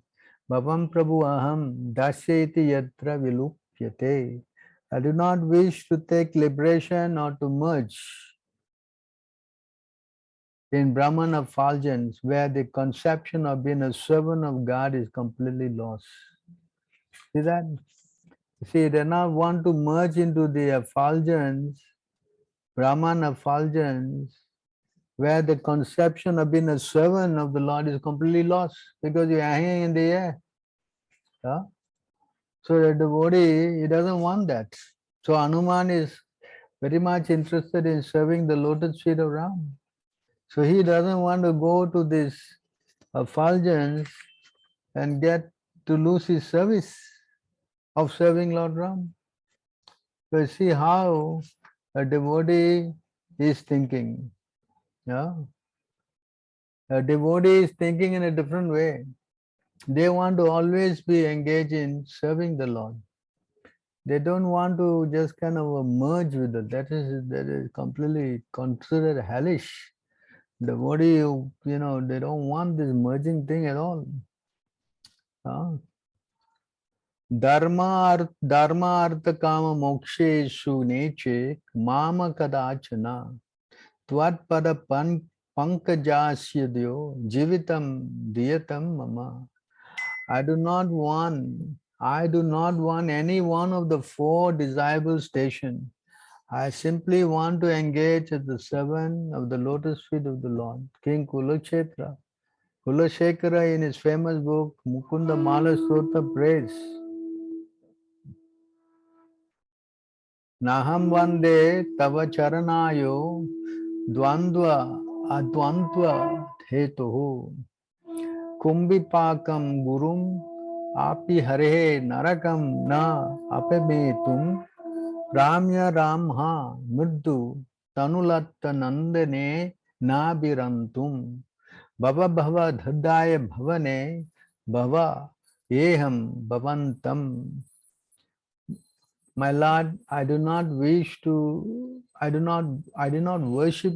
Bhavam Prabhu Aham Dasyeti Yatra Vilupyate. I do not wish to take liberation or to merge in Brahman effulgence, where the conception of being a servant of God is completely lost. See that? See, they now want to merge into the effulgence, Brahman effulgence, where the conception of being a servant of the Lord is completely lost because you are hanging in the air. Yeah? So the devotee, he doesn't want that. So Hanuman is very much interested in serving the lotus feet of Ram. So he doesn't want to go to this effulgence and get to lose his service of serving Lord Ram. So you see how a devotee is thinking. Yeah? A devotee is thinking in a different way. They want to always be engaged in serving the Lord. They don't want to just kind of merge with it. That is completely considered hellish. Devotee, they don't want this merging thing at all. Dharma artha kama moksheshu neche mama kadachana tvat pada pankajasya jivitam diyatam mama. I do not want any one of the four desirable stations. I simply want to engage as the servant of the lotus feet of the Lord. King Kulashekara in his famous book Mukunda Mala Sota prays, Naham Vande Tava Charanayo Dvandva Advantva Hetuhu Kumbhipakam Gurum Api Hare Narakam Na Apemetum Ramya Ramha Muddu Tanulatta Nandane Nabirantum Bhava Bhava Dhadaya Bhavane Bhava Eham Bhavantam. My Lord, I do not worship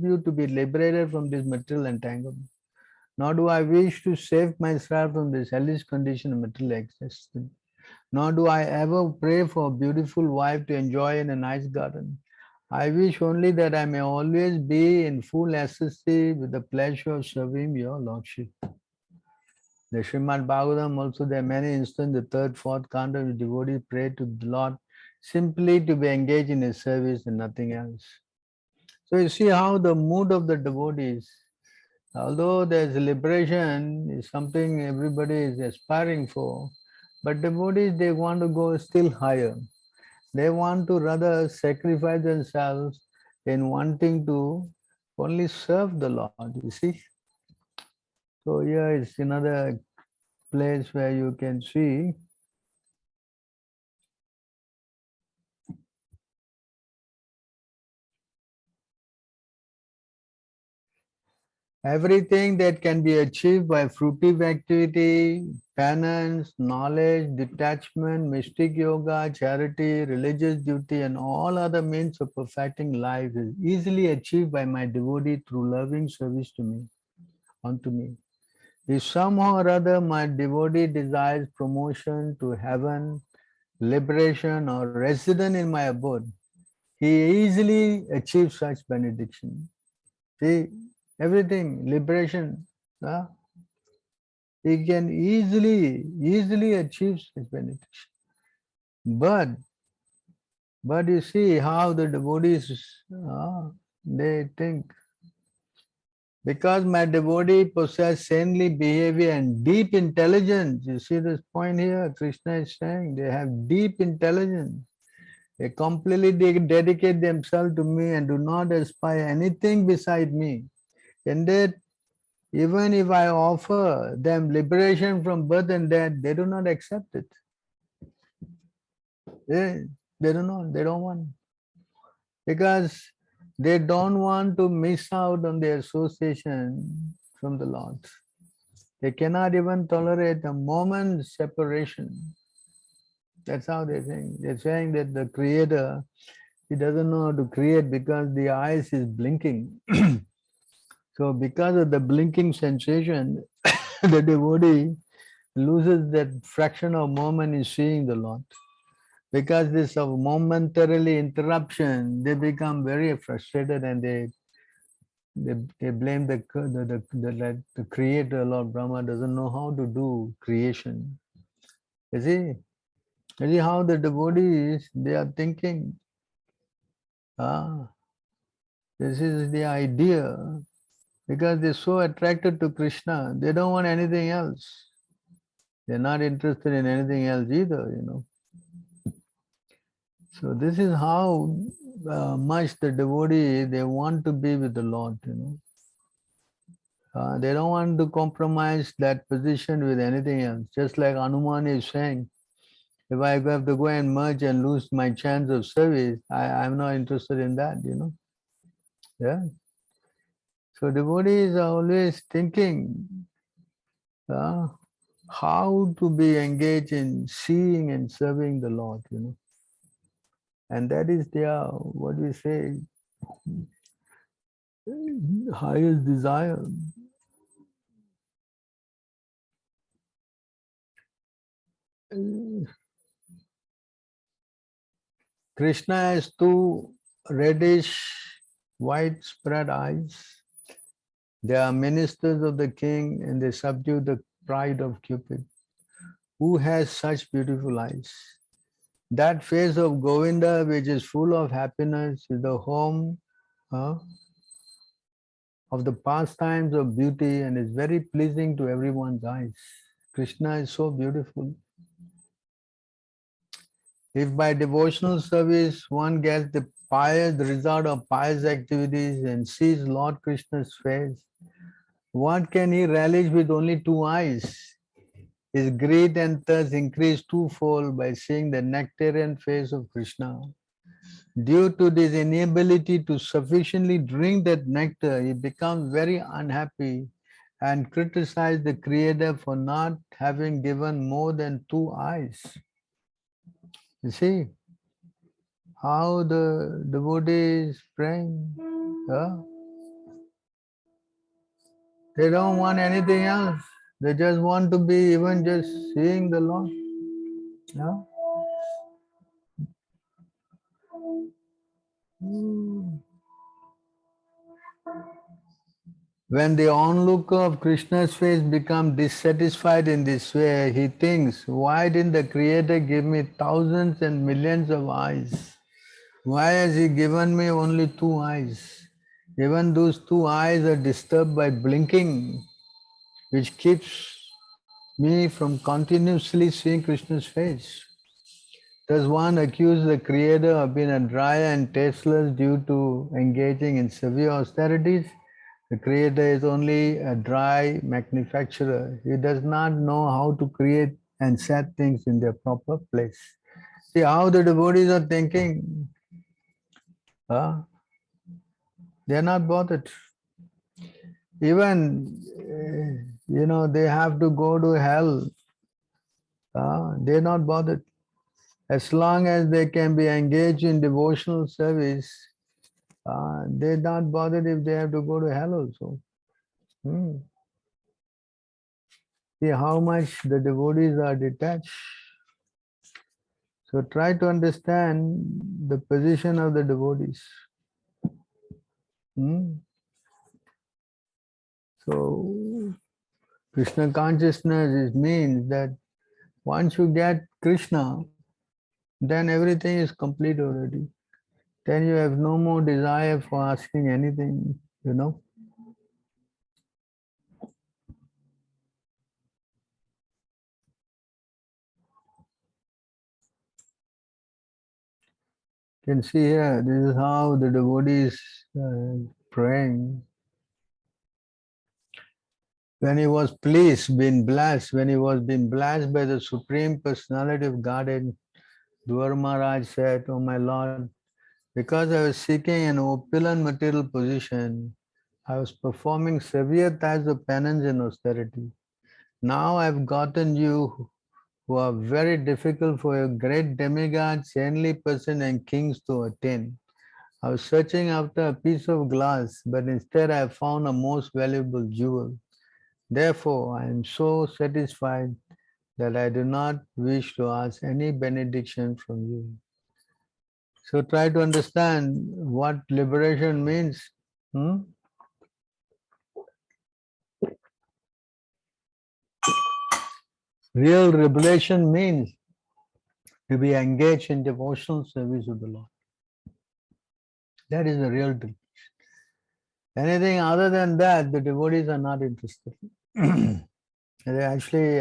you to be liberated from this material entanglement. Nor do I wish to save myself from this hellish condition of material existence. Nor do I ever pray for a beautiful wife to enjoy in a nice garden. I wish only that I may always be in full ecstasy with the pleasure of serving your Lordship. The Srimad Bhagavatam also, there are many instances, the third, fourth canto, the devotees pray to the Lord simply to be engaged in his service and nothing else. So you see how the mood of the devotees, although there's liberation, is something everybody is aspiring for, but devotees, they want to go still higher. They want to rather sacrifice themselves in wanting to only serve the Lord, you see. So here is another place where you can see Everything that can be achieved by fruitive activity, penance, knowledge, detachment, mystic yoga, charity, religious duty, and all other means of perfecting life is easily achieved by my devotee through loving service to me, unto me. If somehow or other my devotee desires promotion to heaven, liberation, or resident in my abode, he easily achieves such benediction. See, everything, liberation, he can easily achieve such benediction. But you see how the devotees, they think, because my devotee possess saintly behavior and deep intelligence. You see this point here, Krishna is saying they have deep intelligence. They completely dedicate themselves to me and do not aspire anything beside me. And that even if I offer them liberation from birth and death, they do not accept it. They don't want. Because they don't want to miss out on the association from the Lord. They cannot even tolerate a moment's separation. That's how they think. They're saying that the Creator, he doesn't know how to create because the eyes is blinking. So because of the blinking sensation, the devotee loses that fraction of moment in seeing the Lord. Because this of momentarily interruption, they become very frustrated and they blame the creator. Lord Brahma doesn't know how to do creation. You see how the devotees, they are thinking, this is the idea, because they're so attracted to Krishna, they don't want anything else. They're not interested in anything else either. So this is how much the devotee, they want to be with the Lord. They don't want to compromise that position with anything else. Just like Hanuman is saying, if I have to go and merge and lose my chance of service, I'm not interested in that, Yeah. So devotees are always thinking how to be engaged in seeing and serving the Lord, And that is their, what we say, highest desire. Krishna has two reddish, widespread eyes. They are ministers of the king and they subdue the pride of Cupid. Who has such beautiful eyes? That face of Govinda, which is full of happiness, is the home of the pastimes of beauty and is very pleasing to everyone's eyes. Krishna is so beautiful. If by devotional service one gets the result of pious activities and sees Lord Krishna's face, what can he relish with only two eyes? His greed and thirst increase twofold by seeing the nectarian face of Krishna. Due to this inability to sufficiently drink that nectar, he becomes very unhappy and criticizes the Creator for not having given more than two eyes. You see how the devotee is praying. They don't want anything else. They just want to be even just seeing the Lord. When the onlooker of Krishna's face becomes dissatisfied in this way, he thinks, why didn't the Creator give me thousands and millions of eyes? Why has he given me only two eyes? Even those two eyes are disturbed by blinking, which keeps me from continuously seeing Krishna's face. Does one accuse the Creator of being a dry and tasteless due to engaging in severe austerities? The Creator is only a dry manufacturer. He does not know how to create and set things in their proper place. See how the devotees are thinking. They are not bothered. even, they have to go to hell. They're not bothered. As long as they can be engaged in devotional service, they're not bothered if they have to go to hell also. See how much the devotees are detached. So try to understand the position of the devotees. So Krishna consciousness means that once you get Krishna, then everything is complete already. Then you have no more desire for asking anything, You can see here, this is how the devotees praying. When he was pleased, been blessed, when he was being blessed by the Supreme Personality of Godhead, Dhruva Maharaj said, "Oh my Lord, because I was seeking an opulent material position, I was performing severe types of penance and austerity. Now I've gotten you who are very difficult for your great demigods, saintly person and kings to attain. I was searching after a piece of glass, but instead I have found a most valuable jewel. Therefore, I am so satisfied that I do not wish to ask any benediction from you." So try to understand what liberation means. Real liberation means to be engaged in devotional service of the Lord. That is the real thing. Anything other than that, the devotees are not interested. They actually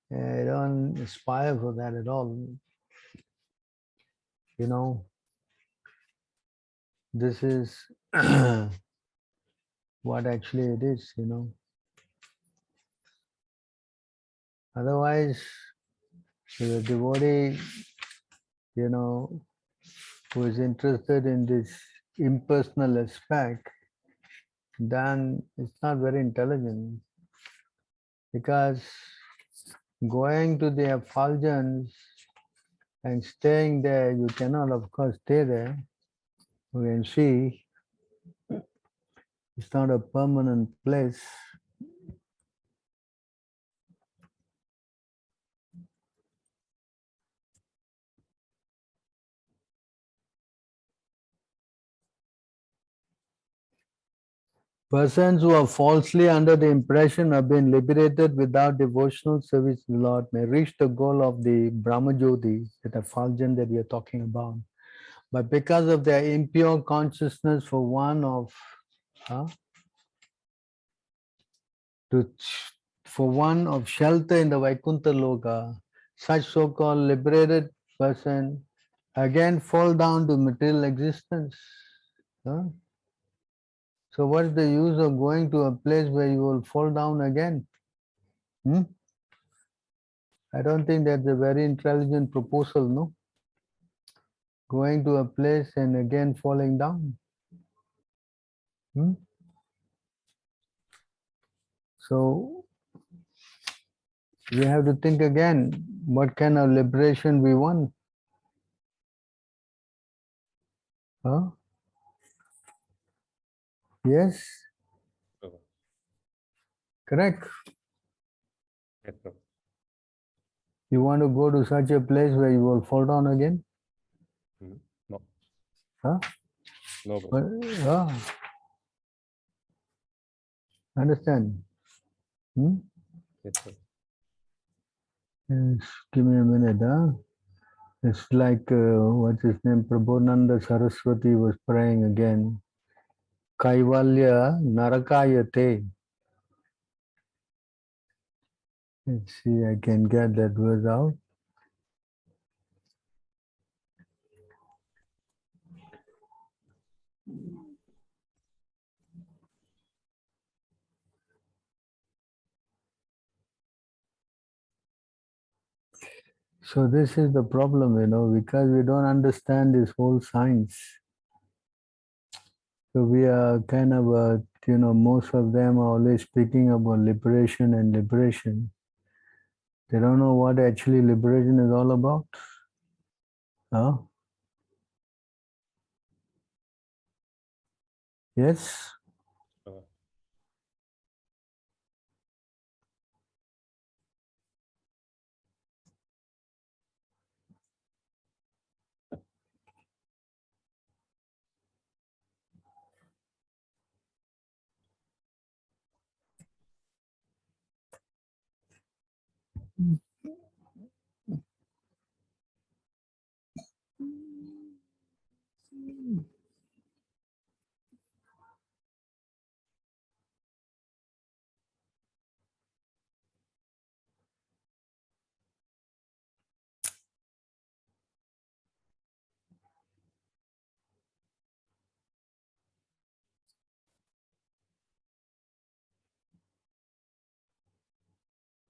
don't aspire for that at all. This is what actually it is, Otherwise, the devotee, who is interested in this impersonal aspect, then it's not very intelligent. Because going to the effulgence and staying there, you cannot, of course, stay there. You can see it's not a permanent place. Persons who are falsely under the impression of being liberated without devotional service to the Lord may reach the goal of the Brahmajyoti, the effulgence that we are talking about. But because of their impure consciousness for one of shelter in the Vaikuntha Loka, such so-called liberated person again fall down to material existence. So what is the use of going to a place where you will fall down again? I don't think that's a very intelligent proposal, no? Going to a place and again falling down. So we have to think again, what kind of liberation we want? Yes? Correct. Yes, sir. You want to go to such a place where you will fall down again? No. No. No. Understand? Yes, sir. Yes, give me a minute. It's like, what's his name? Prabhupada Saraswati was praying again. Kaivalya Narakayate. Let's see, I can get that word out. So this is the problem, because we don't understand this whole science. So we are kind of, most of them are always speaking about liberation and liberation. They don't know what actually liberation is all about. Huh? Yes?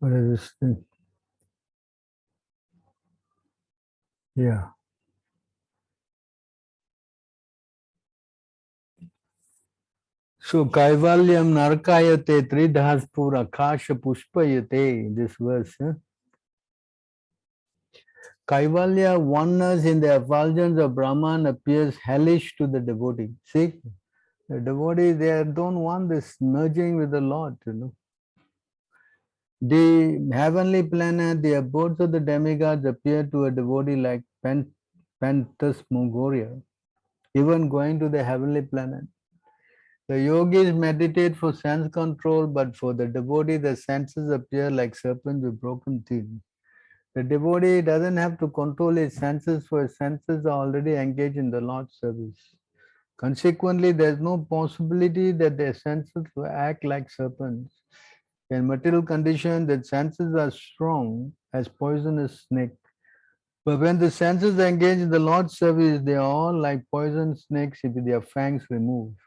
What is this thing? Yeah. So Kaivalyam Narkayate Tridhaspur Akasha Pushpayate, this verse. Huh? Kaivalya, oneness in the effulgence of Brahman, appears hellish to the devotee. See, the devotee, they don't want this merging with the Lord, The heavenly planet, the abodes of the demigods appear to a devotee like phantasmagoria, even going to the heavenly planet. The yogis meditate for sense control, but for the devotee, the senses appear like serpents with broken teeth. The devotee doesn't have to control his senses, for his senses are already engaged in the Lord's service. Consequently, there is no possibility that their senses will act like serpents. In material condition, the senses are strong as poisonous snake. But when the senses engage in the Lord's service, they are all like poison snakes with their fangs removed.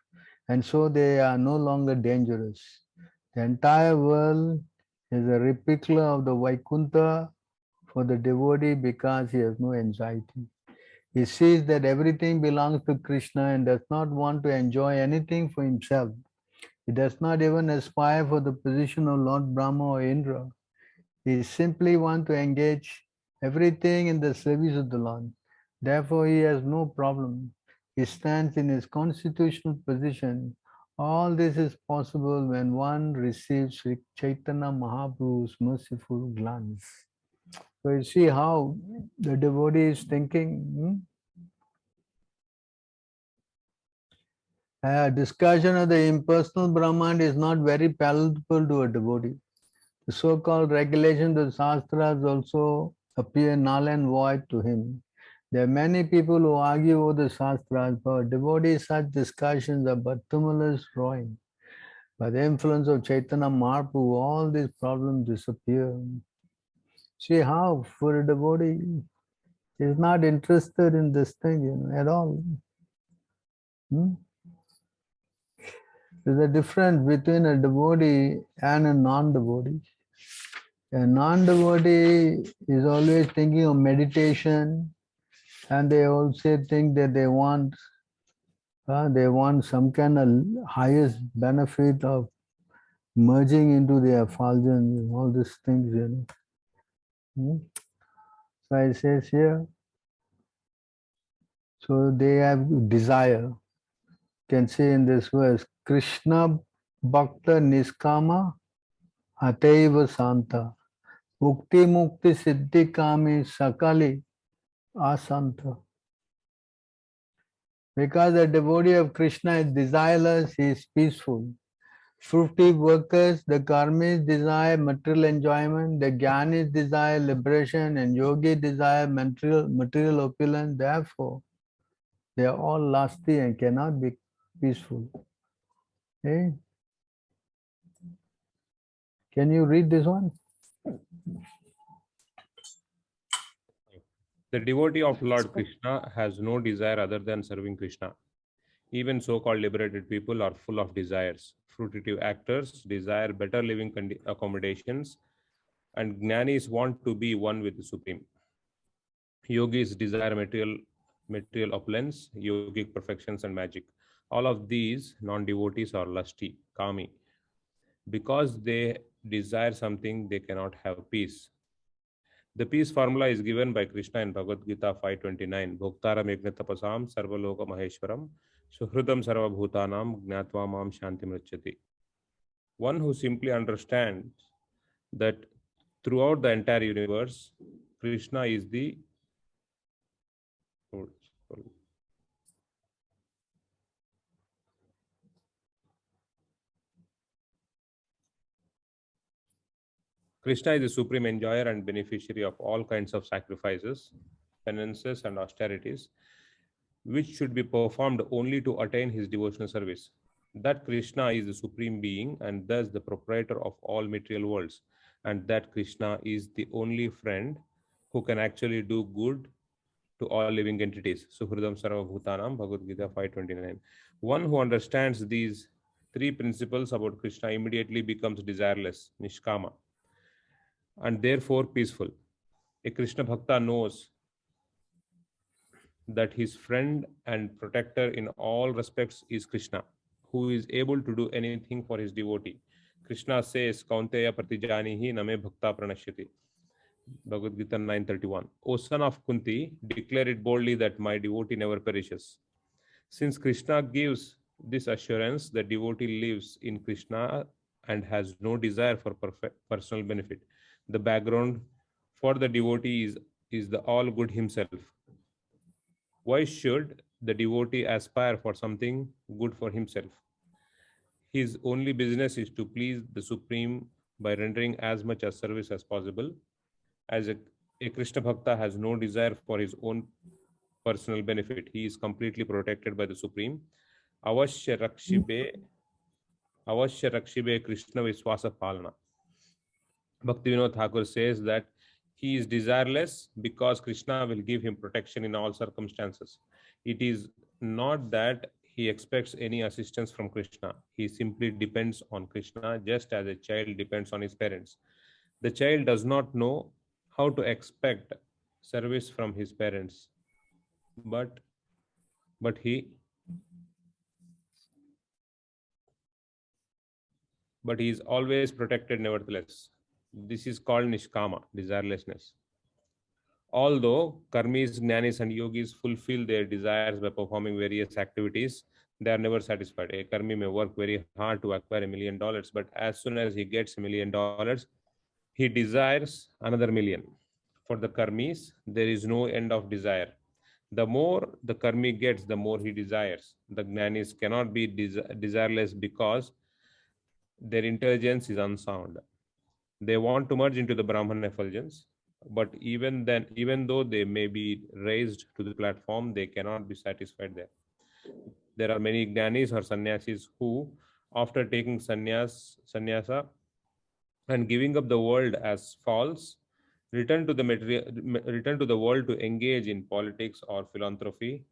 And so they are no longer dangerous. The entire world is a replica of the Vaikuntha for the devotee because he has no anxiety. He sees that everything belongs to Krishna and does not want to enjoy anything for himself. He does not even aspire for the position of Lord Brahma or Indra. He simply wants to engage everything in the service of the Lord. Therefore, he has no problem. He stands in his constitutional position. All this is possible when one receives Sri Chaitanya Mahaprabhu's merciful glance. So you see how the devotee is thinking. A discussion of the impersonal Brahman is not very palatable to a devotee. The so-called regulations of Shastras also appear null and void to him. There are many people who argue over the Shastras, but devotees such discussions are but tumultuous rowing. By the influence of Chaitanya Mahaprabhu, all these problems disappear. See how for a devotee is not interested in this thing, at all. There's a difference between a devotee and a non-devotee. A non-devotee is always thinking of meditation, and they also think that they want some kind of highest benefit of merging into their effulgence and all these things. So it says here, so they have desire. You can see in this verse, Krishna Bhakta Niskama Ataiva Santa. Mukti Mukti Siddhi Kami Sakali Asanta. Because the devotee of Krishna is desireless, he is peaceful. Fruitive workers, the karmis desire material enjoyment, the jnanis desire liberation, and yogi desire material opulence. Therefore, they are all lusty and cannot be peaceful. Okay? Can you read this one? The devotee of Lord Krishna has no desire other than serving Krishna. Even so-called liberated people are full of desires. Fruitive actors desire better living accommodations, and jnanis want to be one with the Supreme. Yogis desire material material opulence, yogic perfections, and magic. All of these non-devotees are lusty, kami. Because they desire something, they cannot have peace. The peace formula is given by Krishna in Bhagavad Gita 5:29. Bhoktaram yajna tapasam sarvaloka maheshwaram suhridam sarvabhutanam gnatva mam shanti mrichyati. One who simply understands that throughout the entire universe, Krishna is the Krishna is the supreme enjoyer and beneficiary of all kinds of sacrifices, penances, and austerities, which should be performed only to attain his devotional service. That Krishna is the supreme being and thus the proprietor of all material worlds, and that Krishna is the only friend who can actually do good to all living entities. Suhridam Sarva Bhutanam, Bhagavad Gita 5:29. One who understands these three principles about Krishna immediately becomes desireless, nishkama, and therefore peaceful. A Krishna Bhakta knows that his friend and protector in all respects is Krishna, who is able to do anything for his devotee. Krishna says, Kaunteya pratijanihi name bhakta pranashyati. Bhagavad Gita 9:31. O son of Kunti, declare it boldly that my devotee never perishes. Since Krishna gives this assurance, the devotee lives in Krishna and has no desire for personal benefit. The background for the devotee is the all good himself. Why should the devotee aspire for something good for himself? His only business is to please the Supreme by rendering as much as service as possible. As a Krishna Bhakta has no desire for his own personal benefit. He is completely protected by the Supreme. Avashya Rakshibe Krishna Viswasa Palana. Bhaktivinoda Thakur says that he is desireless because Krishna will give him protection in all circumstances. It is not that he expects any assistance from Krishna. He simply depends on Krishna just as a child depends on his parents. The child does not know how to expect service from his parents, but he is always protected nevertheless. This is called nishkama, desirelessness. Although karmis, jnanis, and yogis fulfill their desires by performing various activities, they are never satisfied. A karmi may work very hard to acquire $1 million, but as soon as he gets $1 million, he desires another million. For the karmis, there is no end of desire. The more the karmi gets, the more he desires. The jnanis cannot be desireless because their intelligence is unsound. They want to merge into the Brahman effulgence, but even though they may be raised to the platform, they cannot be satisfied there. There are many jnanis or sannyasis who, after taking sannyasa and giving up the world as false, return to the world to engage in politics or philanthropy,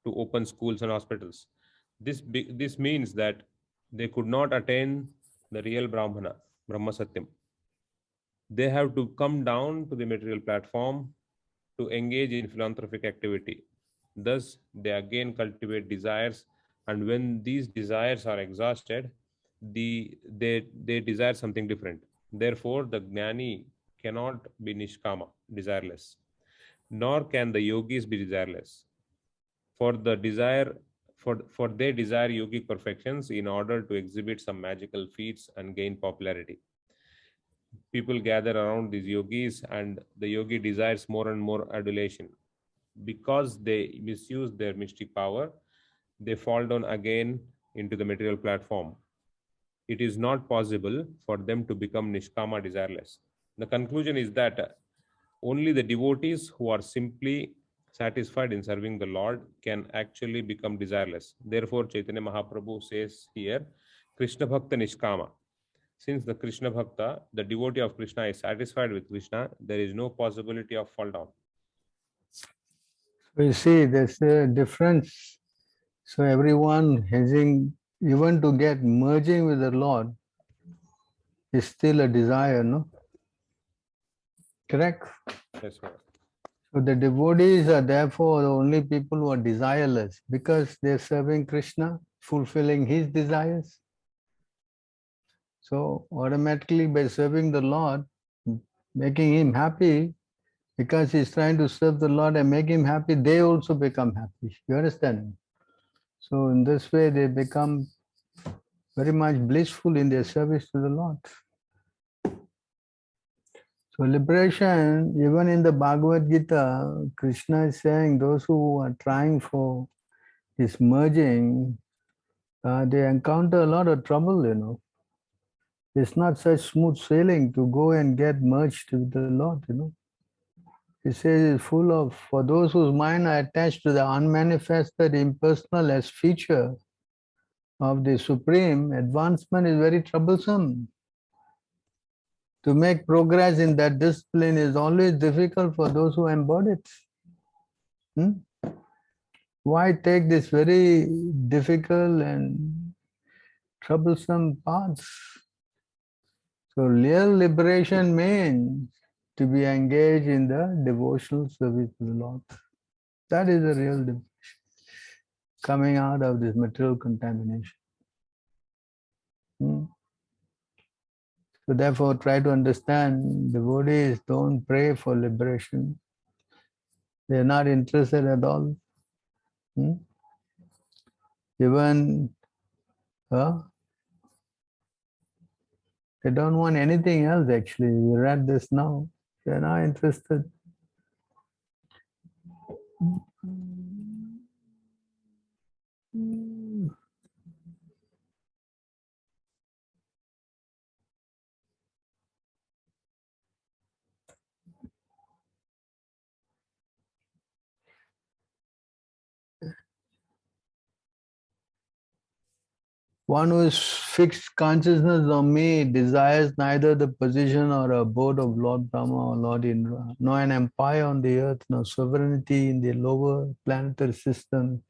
to open schools and hospitals. This means that they could not attain the real Brahma Satyam. They have to come down to the material platform to engage in philanthropic activity. Thus, they again cultivate desires, and when these desires are exhausted, they desire something different. Therefore, the jnani cannot be nishkama, desireless, nor can the yogis be desireless. For they desire yogic perfections in order to exhibit some magical feats and gain popularity. People gather around these yogis, and the yogi desires more and more adulation. Because they misuse their mystic power, they fall down again into the material platform. It is not possible for them to become nishkama, desireless. The conclusion is that only the devotees who are simply satisfied in serving the Lord can actually become desireless. Therefore, Chaitanya Mahaprabhu says here, Krishna Bhakta Nishkama. Since the Krishna Bhakta, the devotee of Krishna, is satisfied with Krishna, there is no possibility of fall down. So you see, there's a difference. So everyone having, even to get merging with the Lord, is still a desire, no? Correct? Yes, sir. So the devotees are therefore the only people who are desireless because they're serving Krishna, fulfilling his desires. So automatically by serving the Lord, making him happy, because he's trying to serve the Lord and make him happy, they also become happy. You understand? So in this way, they become very much blissful in their service to the Lord. So liberation, even in the Bhagavad Gita, Krishna is saying those who are trying for this merging, they encounter a lot of trouble, you know. It's not such smooth sailing to go and get merged with the Lord, you know. He says it's full of, for those whose mind are attached to the unmanifested impersonal as feature of the Supreme, advancement is very troublesome. To make progress in that discipline is always difficult for those who embody it. Why take this very difficult and troublesome path? So real liberation means to be engaged in the devotional service to the Lord. That is the real liberation, coming out of this material contamination. So therefore try to understand, devotees don't pray for liberation. They are not interested at all. Even they don't want anything else actually. We read this now. They're not interested. One who is fixed consciousness on me desires neither the position or abode of Lord Brahma or Lord Indra, nor an empire on the earth, nor sovereignty in the lower planetary system,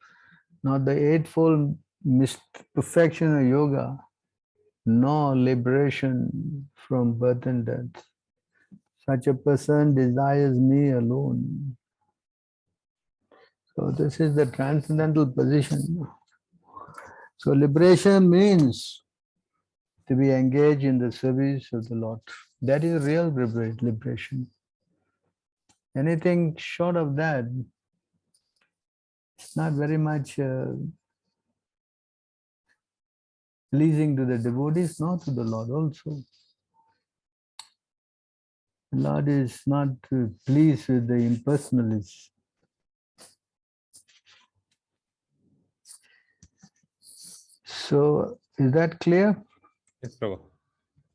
nor the eightfold perfection of yoga, nor liberation from birth and death. Such a person desires me alone. So this is the transcendental position. So liberation means to be engaged in the service of the Lord. That is real liberation. Anything short of that, it's not very much pleasing to the devotees, nor to the Lord also. The Lord is not pleased with the impersonalists. So, is that clear? Yes, Prabhu.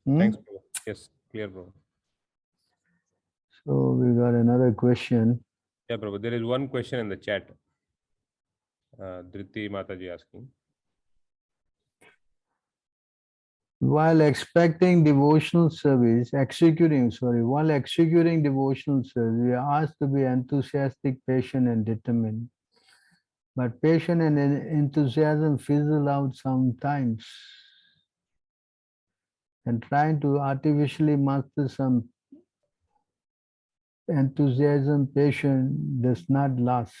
Thanks, Prabhu. Yes, clear, Prabhu. So, we got another question. Yeah, Prabhu. There is one question in the chat. Dhriti Mataji asking. While executing devotional service, while executing devotional service, we are asked to be enthusiastic, patient, and determined. But patience and enthusiasm fizzle out sometimes. And trying to artificially master some enthusiasm, patience does not last.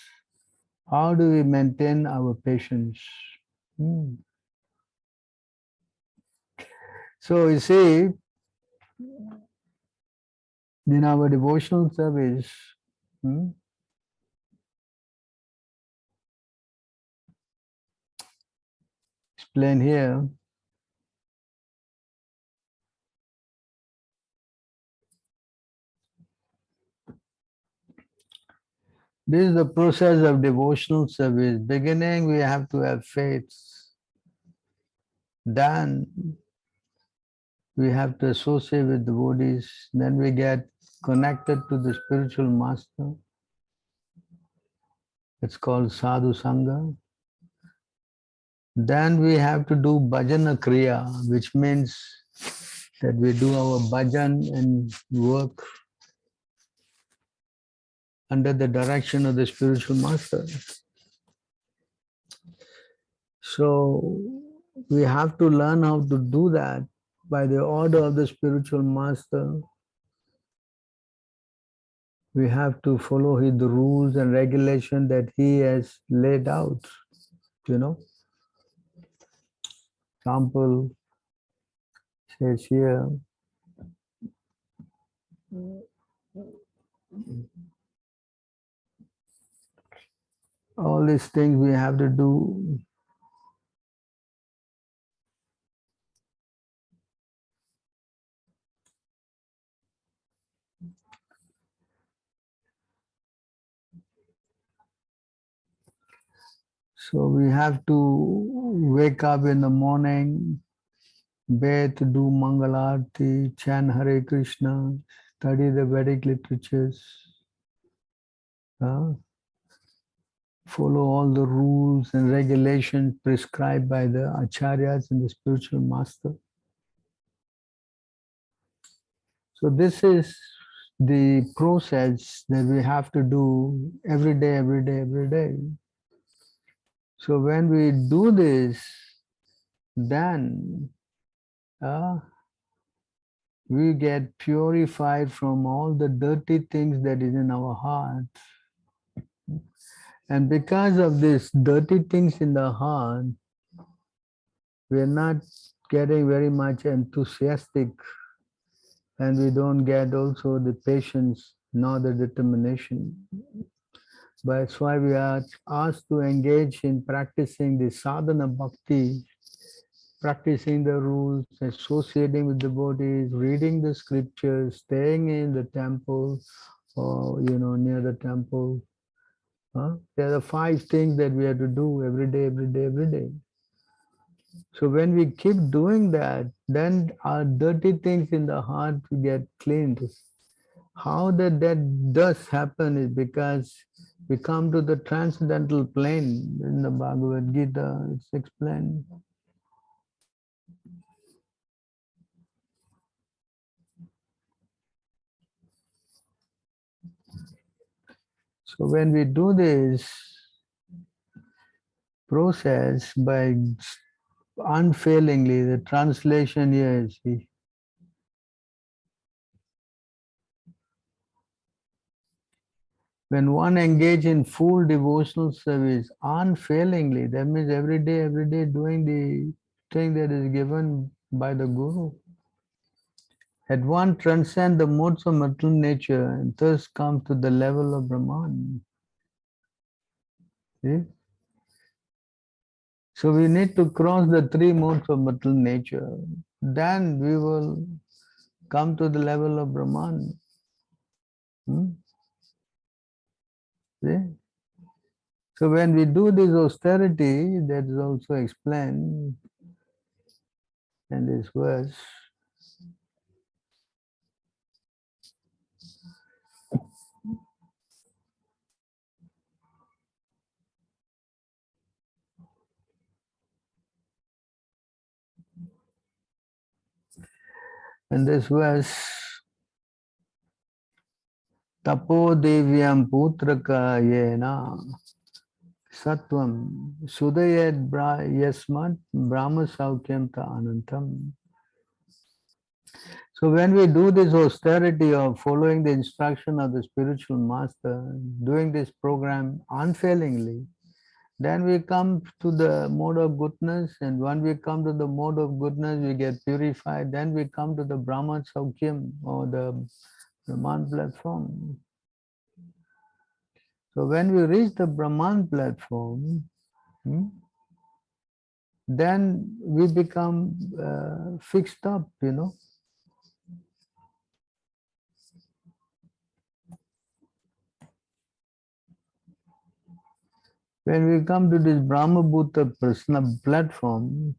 How do we maintain our patience? So you see, in our devotional service, explain here, this is the process of devotional service. Beginning, we have to have faith. Then we have to associate with devotees. Then we get connected to the spiritual master. It's called sadhu sangha. Then we have to do bhajana kriya, which means that we do our bhajan and work under the direction of the spiritual master. So we have to learn how to do that by the order of the spiritual master. We have to follow the rules and regulation that he has laid out, you know. Example says here, all these things we have to do. So we have to wake up in the morning, bathe, do Mangalarti, chant Hare Krishna, study the Vedic literatures, follow all the rules and regulations prescribed by the acharyas and the spiritual master. So this is the process that we have to do every day, every day, every day. So when we do this, then we get purified from all the dirty things that is in our heart. And because of these dirty things in the heart, we are not getting very much enthusiastic, and we don't get also the patience nor the determination. But that's why we are asked to engage in practicing the sadhana bhakti, practicing the rules, associating with devotees, reading the scriptures, staying in the temple or near the temple. There are the 5 things that we have to do every day, every day, every day. So when we keep doing that, then our dirty things in the heart get cleaned. How that does happen is because we come to the transcendental plane. In the Bhagavad Gita, it's explained. So when we do this process by unfailingly, the translation here is, when one engages in full devotional service unfailingly, that means every day doing the thing that is given by the Guru, at one transcend the modes of material nature and thus come to the level of Brahman. See? So we need to cross the 3 modes of material nature. Then we will come to the level of Brahman. See? So when we do this austerity, that is also explained in this verse. In this verse, Tapo Devyam Putraka Yena Sattvam Sudayad Yasmat Brahma Saukyam Ta Anantam. So when we do this austerity of following the instruction of the spiritual master, doing this program unfailingly, then we come to the mode of goodness, and when we come to the mode of goodness, we get purified. Then we come to the Brahma Saukyam, or the Brahman platform. So when we reach the Brahman platform, then we become fixed up, When we come to this Brahma Bhuta Prasna platform,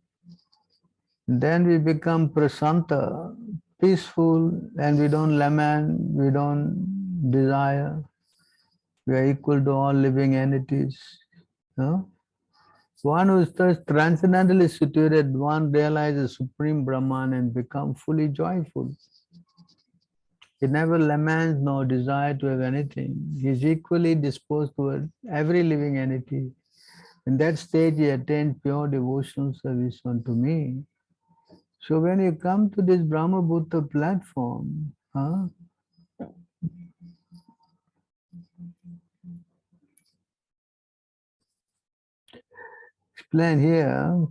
then we become prasanta, peaceful, and we don't lament, we don't desire. We are equal to all living entities. One who is thus transcendentally situated, one realizes Supreme Brahman and becomes fully joyful. He never laments nor desires to have anything. He is equally disposed toward every living entity. In that stage, he attained pure devotional service unto me. So when you come to this Brahma Bhuta platform, explain here.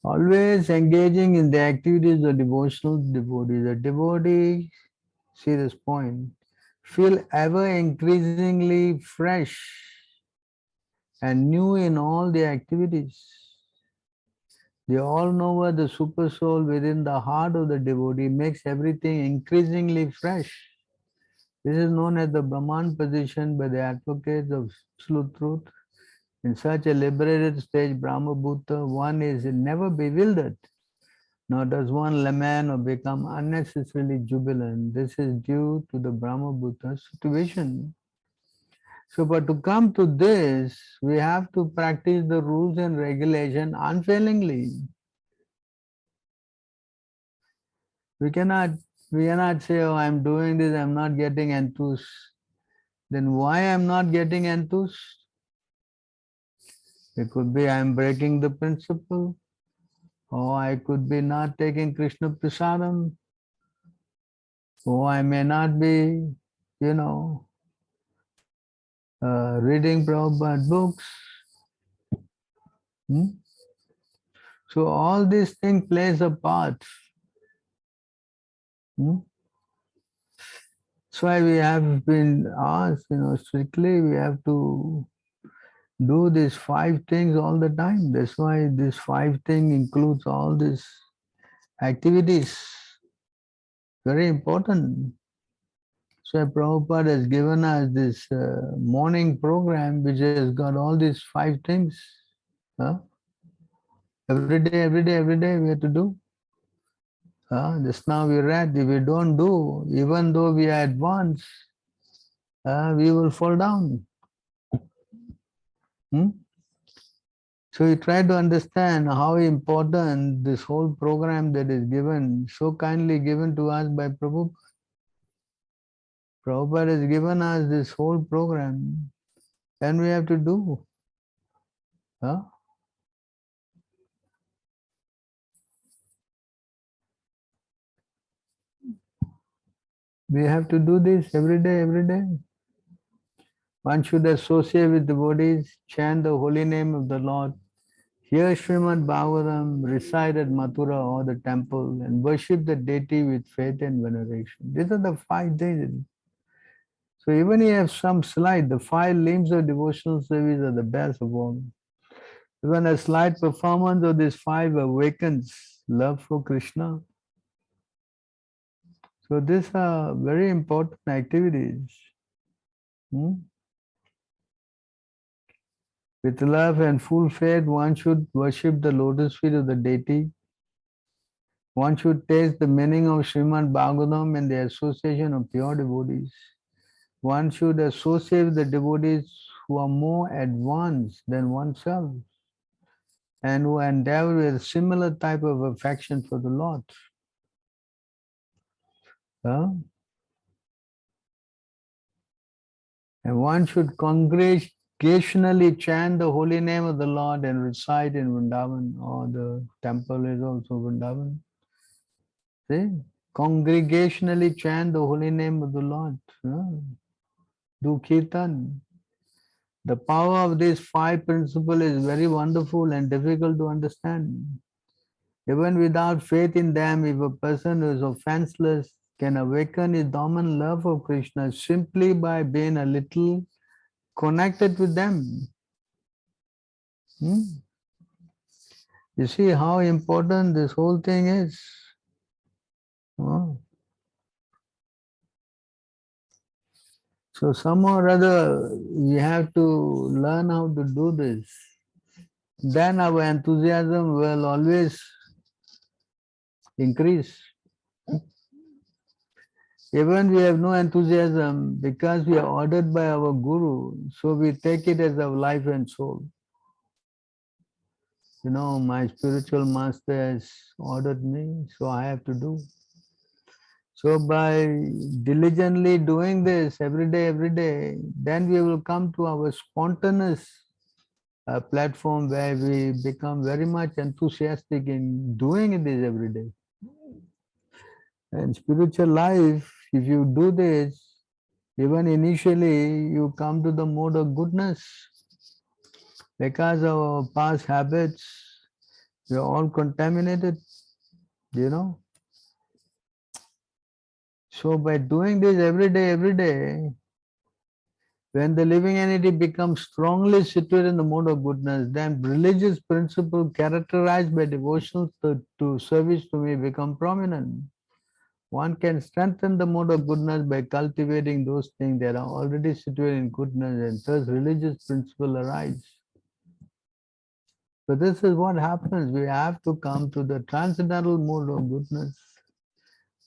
Always engaging in the activities of devotional devotees. A devotee, see this point, feel ever increasingly fresh and new in all the activities. They all know what the super soul within the heart of the devotee makes everything increasingly fresh. This is known as the Brahman position by the advocates of absolute truth. In such a liberated stage, Brahma Bhuta, one is never bewildered, nor does one lament or become unnecessarily jubilant. This is due to the Brahma Bhuta situation. So, but to come to this, we have to practice the rules and regulation unfailingly. We cannot say, oh, I'm doing this, I'm not getting enthused. Then why I'm not getting enthused? It could be I'm breaking the principle, or I could be not taking Krishna Prasadam, or I may not be, reading Prabhupada books. So all these things plays a part. That's why we have been asked, strictly we have to do these 5 things all the time. That's why this 5 thing includes all these activities. Very important. So Prabhupada has given us this morning program which has got all these 5 things. Every day we have to do. Just now we read, if we don't do, even though we are advanced, we will fall down. So we try to understand how important this whole program that is given, so kindly given to us by Prabhupada. Prabhupada has given us this whole program, and we have to do. We have to do this every day, every day. One should associate with devotees, chant the holy name of the Lord, hear Srimad Bhagavatam, recite at Mathura or the temple, and worship the deity with faith and veneration. These are the 5 things. So even if you have some slide, the 5 limbs of devotional service are the best of all. Even a slight performance of these 5 awakens love for Krishna. So these are very important activities. With love and full faith, one should worship the lotus feet of the deity. One should taste the meaning of Srimad Bhagavatam and the association of pure devotees. One should associate with the devotees who are more advanced than oneself and who endeavor with a similar type of affection for the Lord. And one should congregationally chant the holy name of the Lord and recite in Vrindavan, or the temple is also Vrindavan. See? Congregationally chant the holy name of the Lord. Do kirtan. The power of these 5 principles is very wonderful and difficult to understand. Even without faith in them, if a person who is offenseless can awaken his dormant love of Krishna simply by being a little connected with them. You see how important this whole thing is. So somehow or other, we have to learn how to do this. Then our enthusiasm will always increase. Even we have no enthusiasm, because we are ordered by our Guru, so we take it as our life and soul. My spiritual master has ordered me, so I have to do. So by diligently doing this every day, then we will come to our spontaneous platform where we become very much enthusiastic in doing this every day. And spiritual life, if you do this, Even initially, you come to the mode of goodness because of our past habits. We are all contaminated, you know. So by doing this every day, when the living entity becomes strongly situated in the mode of goodness, then religious principle characterized by devotional to service to me become prominent. One can strengthen the mode of goodness by cultivating those things that are already situated in goodness, and thus religious principle arise. So this is what happens. We have to come to the transcendental mode of goodness.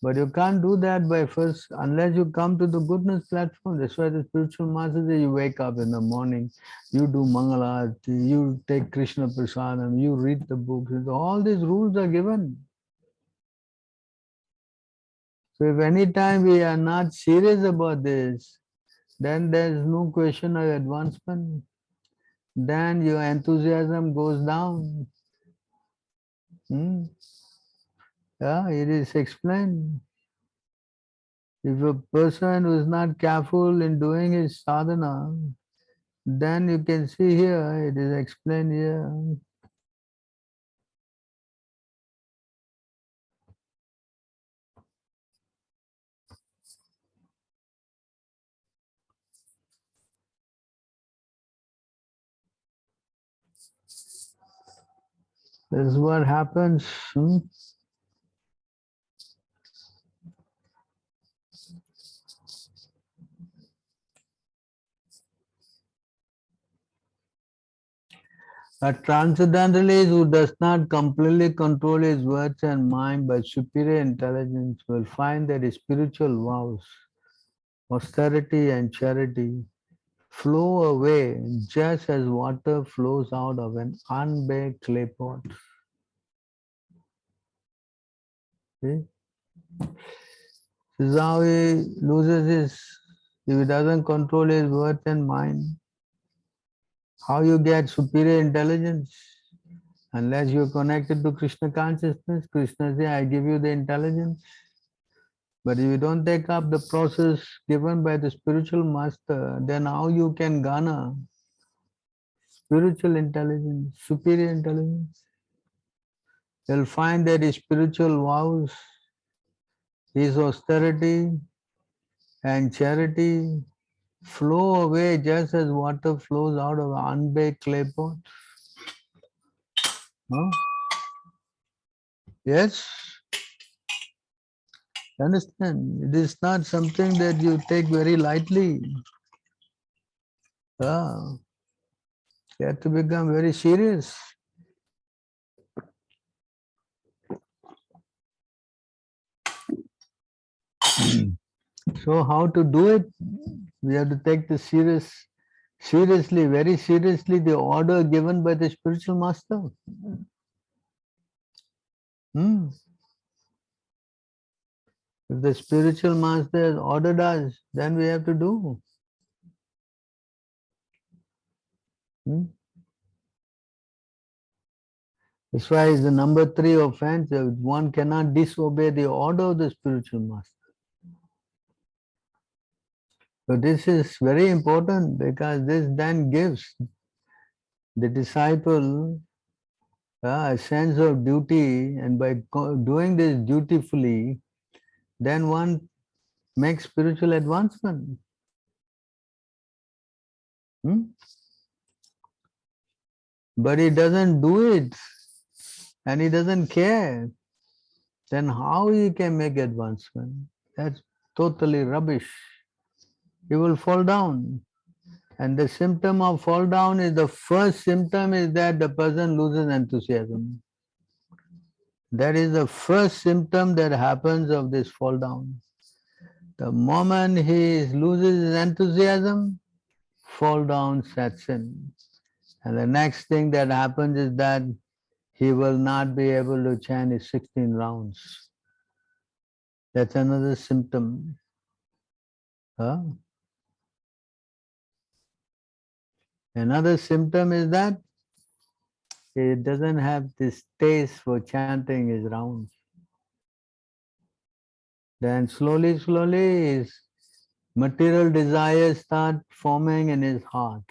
But you can't do that by first, unless you come to the goodness platform. That's why the spiritual masters say you wake up in the morning, you do Mangala, you take Krishna Prasadam, you read the books. All these rules are given. So if any time we are not serious about this, then there is no question of advancement. Then your enthusiasm goes down. Yeah, it is explained. If a person who is not careful in doing his sadhana, then you can see here, it is explained here. This is what happens. A transcendentalist who does not completely control his words and mind by superior intelligence will find that his spiritual vows, austerity and charity flow away just as water flows out of an unbaked clay pot. See? This is how he loses his, if he doesn't control his words and mind. How you get superior intelligence? Unless you're connected to Krishna consciousness, Krishna says, I give you the intelligence. But if you don't take up the process given by the spiritual master, then how you can garner spiritual intelligence, superior intelligence? You'll find that his spiritual vows, his austerity and charity flow away just as water flows out of an unbaked clay pot. Huh? Yes? Understand? It is not something that you take very lightly. You have to become very serious. So how to do it? We have to take the seriously, very seriously, the order given by the spiritual master. If the spiritual master has ordered us, then we have to do. That's why it's the number 3 offense. One cannot disobey the order of the spiritual master. So this is very important because this then gives the disciple a sense of duty, and by doing this dutifully, then one makes spiritual advancement. But he doesn't do it and he doesn't care, then how he can make advancement? That's totally rubbish. He will fall down. And the symptom of fall down is, the first symptom is that the person loses enthusiasm. That is the first symptom that happens of this fall down. The moment he loses his enthusiasm, fall down sets in. And the next thing that happens is that he will not be able to chant his 16 rounds. That's another symptom. Another symptom is that he doesn't have this taste for chanting his rounds. Then slowly, material desires start forming in his heart.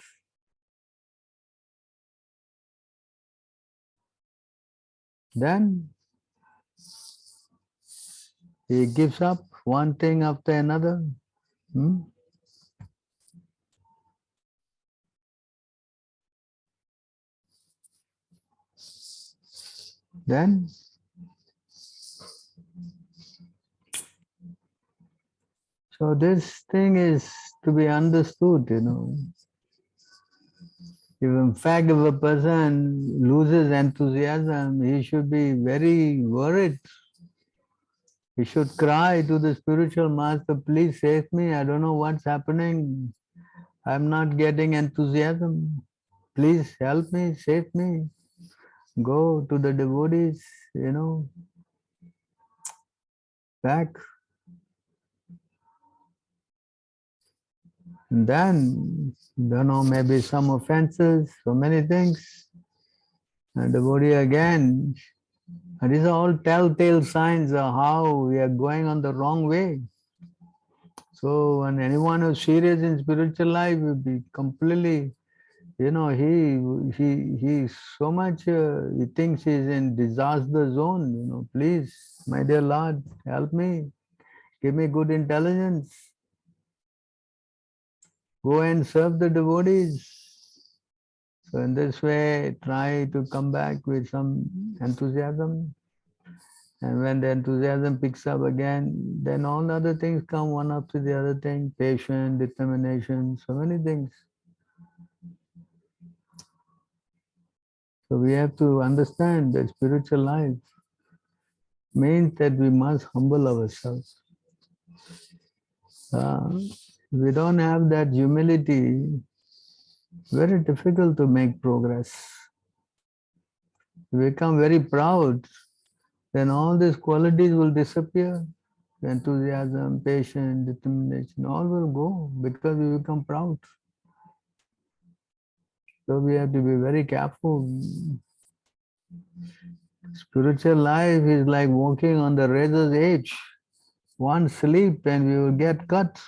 Then he gives up one thing after another. Then so this thing is to be understood, If in fact if a person loses enthusiasm, he should be very worried. He should cry to the spiritual master, please save me. I don't know what's happening. I'm not getting enthusiasm. Please help me, save me. Go to the devotees, back. And then, maybe some offenses, so many things. And devotee again. And these are all telltale signs of how we are going on the wrong way. So when anyone who's serious in spiritual life will be completely, he's so much, he thinks he's in disaster zone, please, my dear Lord, help me, give me good intelligence, go and serve the devotees. So in this way, try to come back with some enthusiasm. And when the enthusiasm picks up again, then all the other things come one after the other thing, patience, determination, so many things. So we have to understand that spiritual life means that we must humble ourselves. We don't have that humility, very difficult to make progress. We become very proud, then all these qualities will disappear. Enthusiasm, patience, determination, all will go because we become proud. So we have to be very careful. Spiritual life is like walking on the razor's edge. One slip and we will get cut.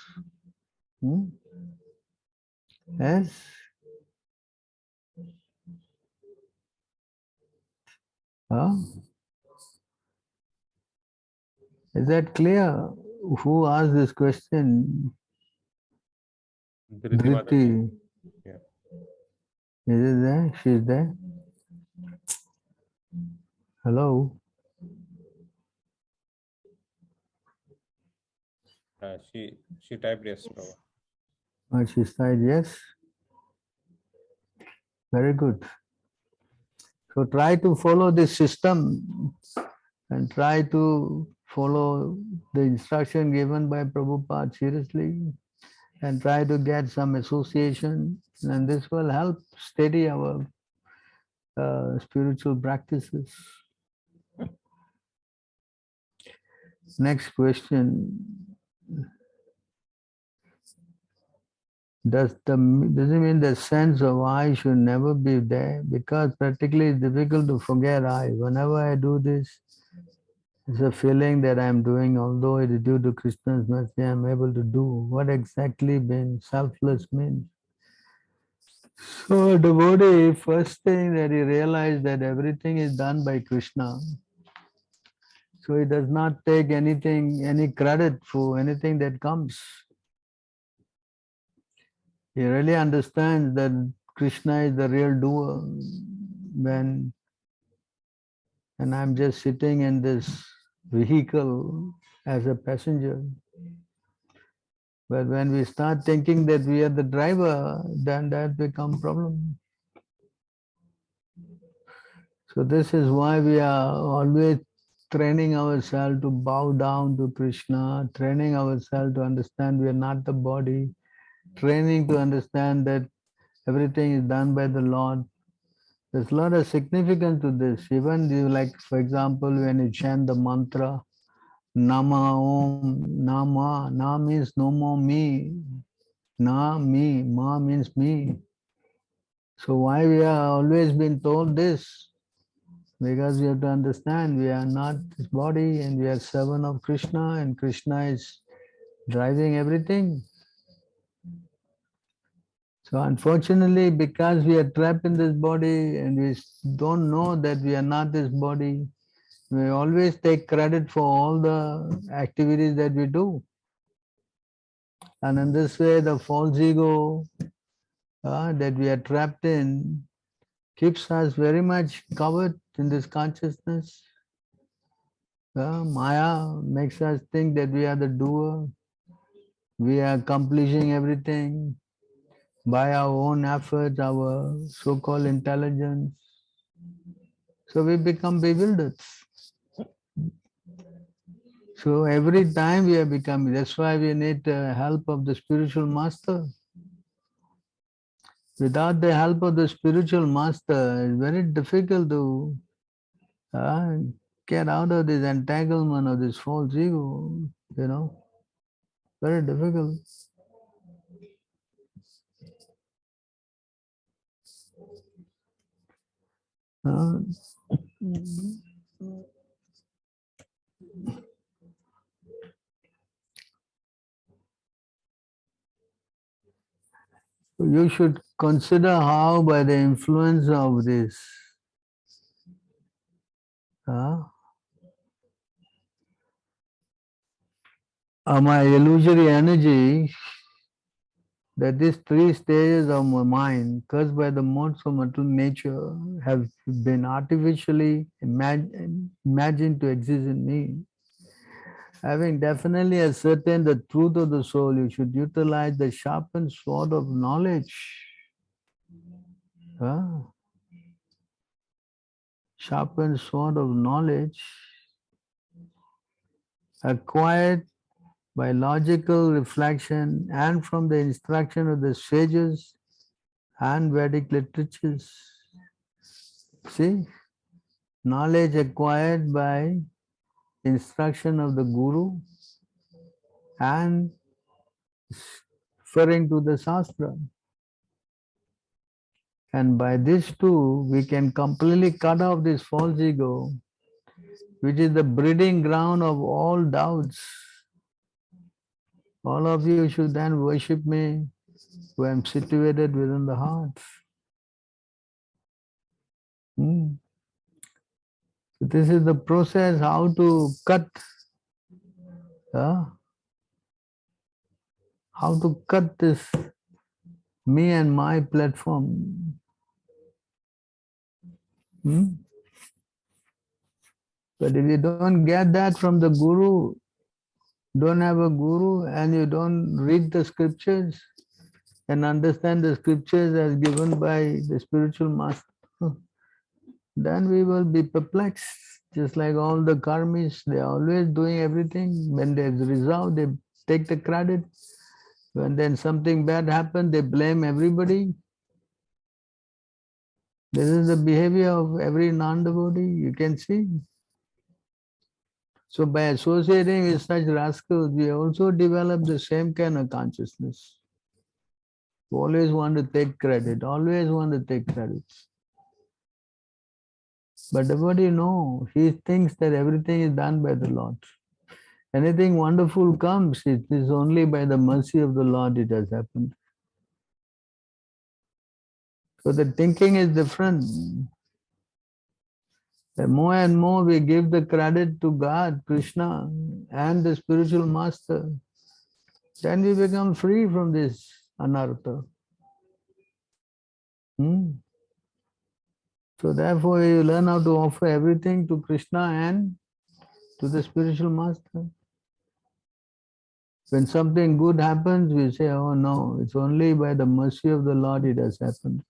Yes. Huh? Is that clear? Who asked this question? Dhriti. Yeah. Is it there? She's there? Hello? She typed yes, Prabhu. Oh, she said yes. Very good. So try to follow this system and try to follow the instruction given by Prabhupada seriously and try to get some association, and this will help steady our spiritual practices. Next question. Does it mean the sense of I should never be there? Because practically it's difficult to forget I. Whenever I do this, it's a feeling that I'm doing, although it is due to Krishna's mercy, I'm able to do. What exactly being selfless means? So a devotee, first thing that he realized that everything is done by Krishna. So he does not take anything, any credit for anything that comes. He really understands that Krishna is the real doer and I'm just sitting in this vehicle as a passenger. But when we start thinking that we are the driver, then that becomes a problem. So this is why we are always training ourselves to bow down to Krishna, training ourselves to understand we are not the body, training to understand that everything is done by the Lord. There's a lot of significance to this. Even you, like, for example, when you chant the mantra, Nama Om, Nama, Na means no more me, Na me, Ma means me. So why we are always been told this? Because we have to understand we are not this body and we are servant of Krishna and Krishna is driving everything. So unfortunately, because we are trapped in this body and we don't know that we are not this body, we always take credit for all the activities that we do. And in this way, the false ego that we are trapped in keeps us very much covered in this consciousness. Maya makes us think that we are the doer, we are accomplishing everything by our own efforts, our so-called intelligence. So we become bewildered. So every time we are becoming, that's why we need the help of the spiritual master. Without the help of the spiritual master, it's very difficult to uh, get out of this entanglement of this false ego, very difficult. Uh, you should consider how by the influence of this my illusory energy, that these three stages of my mind caused by the modes of material nature have been artificially imagined to exist in me. Having definitely ascertained the truth of the soul, you should utilize the sharpened sword of knowledge. Sharpened sword of knowledge acquired by logical reflection and from the instruction of the sages and Vedic literatures. See, knowledge acquired by instruction of the Guru and referring to the Shastra. And by this too, we can completely cut off this false ego, which is the breeding ground of all doubts. All of you should then worship me, who am situated within the heart. So this is the process, how to cut, how to cut this me and my platform. But if you don't get that from the Guru, don't have a Guru, and you don't read the scriptures and understand the scriptures as given by the spiritual master, then we will be perplexed. Just like all the karmis, they are always doing everything. When they resolve, they take the credit. When then something bad happens, they blame everybody. This is the behavior of every non-devotee, you can see. So by associating with such rascals, we also develop the same kind of consciousness. We always want to take credit, always want to take credit. But devotee, no, he thinks that everything is done by the Lord. Anything wonderful comes, it is only by the mercy of the Lord it has happened. So the thinking is different. The more and more we give the credit to God, Krishna, and the spiritual master, then we become free from this anartha. So therefore, you learn how to offer everything to Krishna and to the spiritual master. When something good happens, we say, oh no, it's only by the mercy of the Lord it has happened.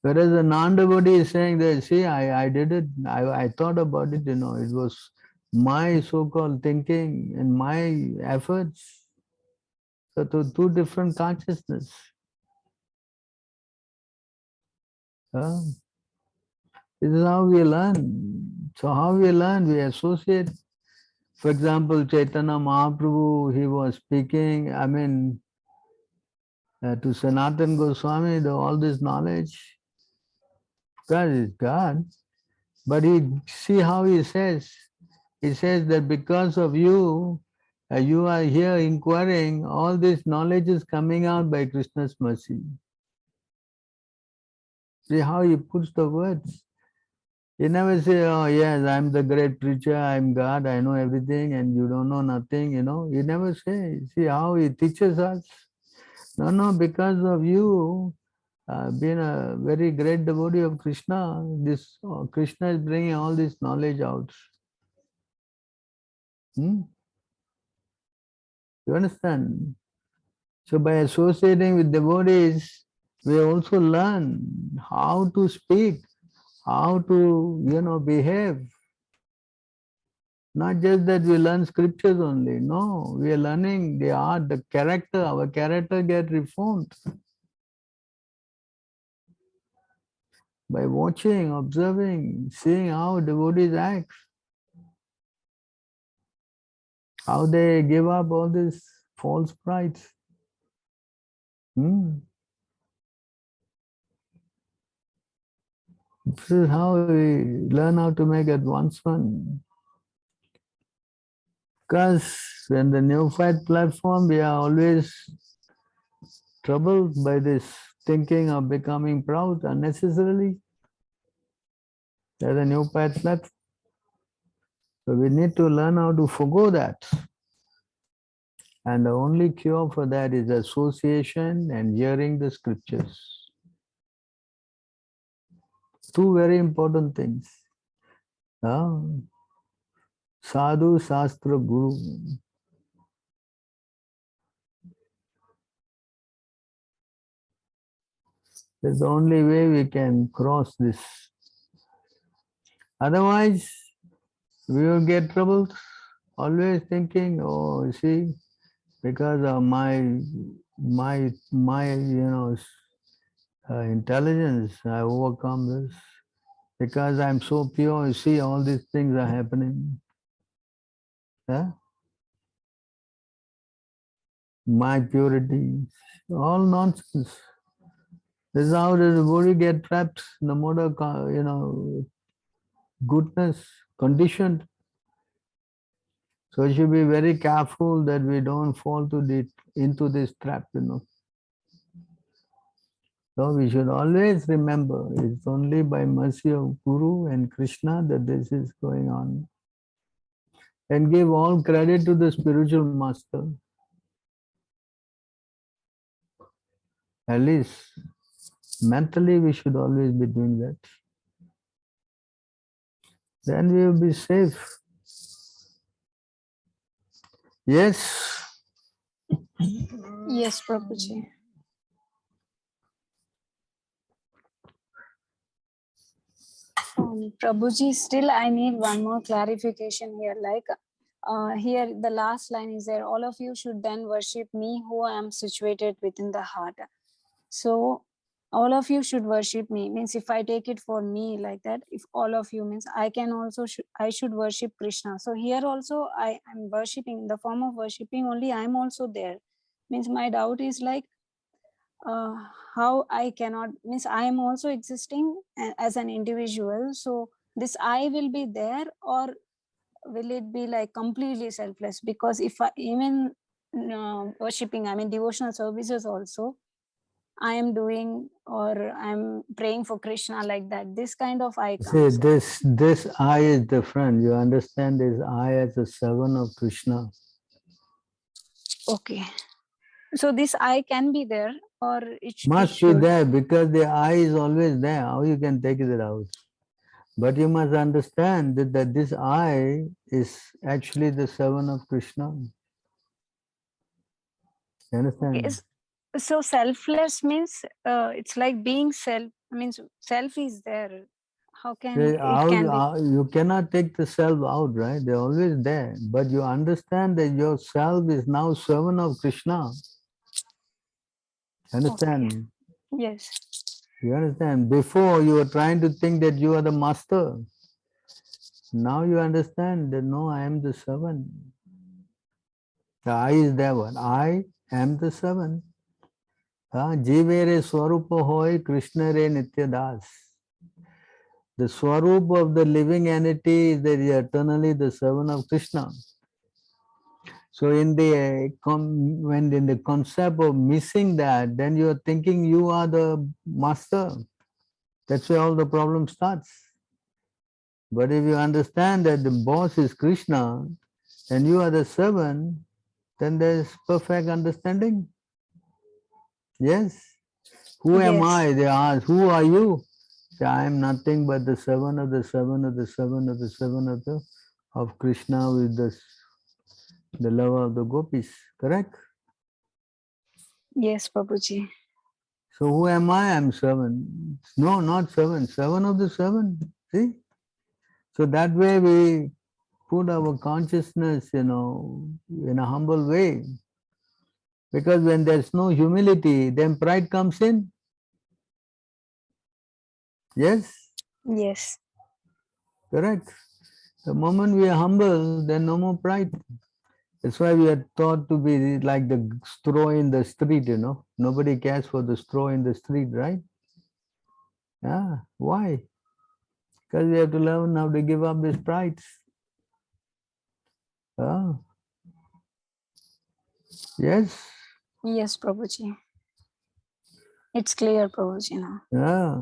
Whereas the non-devotee is saying that, see, I did it, I thought about it, it was my so-called thinking and my efforts. So two different consciousness. This is how we learn. So how we learn? We associate. For example, Chaitanya Mahaprabhu, he was speaking, to Sanatana Goswami, all this knowledge. God is God. But see how he says. He says that because of you, You are here inquiring, all this knowledge is coming out by Krishna's mercy. See how he puts the words. He never say, oh yes, I'm the great preacher, I'm God, I know everything and you don't know nothing, you know. He never say. See how he teaches us. No, because of you, being a very great devotee of Krishna, this Krishna is bringing all this knowledge out. You understand? So by associating with devotees, we also learn how to speak, how to, behave. Not just that we learn scriptures only. No, we are learning the art, the character. Our character get reformed by watching, observing, seeing how devotees act, how they give up all these false prides. This is how we learn how to make advancement. Because when the neophyte platform, we are always troubled by this thinking of becoming proud unnecessarily. There's a neophyte platform. So we need to learn how to forgo that. And the only cure for that is association and hearing the scriptures. Two very important things. Sadhu, Shastra, Guru. That's the only way we can cross this. Otherwise, we will get troubled, always thinking, oh, you see, because of my intelligence, I overcome this. Because I'm so pure, you see, all these things are happening. My purity, all nonsense. This is how the body get trapped in the mode of, goodness, conditioned. So we should be very careful that we don't fall into this trap, So we should always remember it's only by mercy of Guru and Krishna that this is going on. And give all credit to the spiritual master. At least mentally we should always be doing that. Then we will be safe. Yes. Yes, Prabhuji. Prabhuji, still I need one more clarification here. Like here, the last line is there. All of you should then worship me who I am situated within the heart. So all of you should worship me. Means if I take it for me like that, if all of you means I can also, I should worship Krishna. So here also I am worshipping in the form of worshipping only. I am also there. Means my doubt is like, how I cannot, means I am also existing as an individual. So this I will be there, or will it be like completely selfless? Because if I even worshipping, I mean devotional services also, I am doing, or I'm praying for Krishna like that. This kind of I comes. See, this I is different. You understand this I as a servant of Krishna. Okay. So this I can be there, or it Must be there because the I is always there. How you can take it out? But you must understand that this I is actually the servant of Krishna. You understand? Okay. So selfless means it's like being self. Means self is there. How can it can be? You cannot take the self out, right? They're always there. But you understand that your self is now servant of Krishna. Understand? Okay. Yes. You understand? Before you were trying to think that you are the master. Now you understand that no, I am the servant. The I is there. What? I am the servant. Jivere Swarupa Hoy Krishna Re Nitya Das. The Swarup of the living entity is that he is eternally the servant of Krishna. So in the when in the concept of missing that, then you are thinking you are the master. That's where all the problem starts. But if you understand that the boss is Krishna and you are the servant, then there's perfect understanding. Yes. Who am Yes. I? They ask, who are you? Say, I am nothing but the servant of the servant of the servant of the servant of Krishna with the lover of the gopis. Correct? Yes, Prabhuji. So who am I? I'm servant. No, not servant. Servant of the servant. See? So that way we put our consciousness, in a humble way. Because when there's no humility, then pride comes in. Yes? Yes. Correct. The moment we are humble, then no more pride. That's why we are taught to be like the straw in the street, Nobody cares for the straw in the street, right? Yeah. Why? Because we have to learn how to give up this pride. Ah. Yes. Yes, Prabhuji. It's clear, Prabhuji, now. Yeah.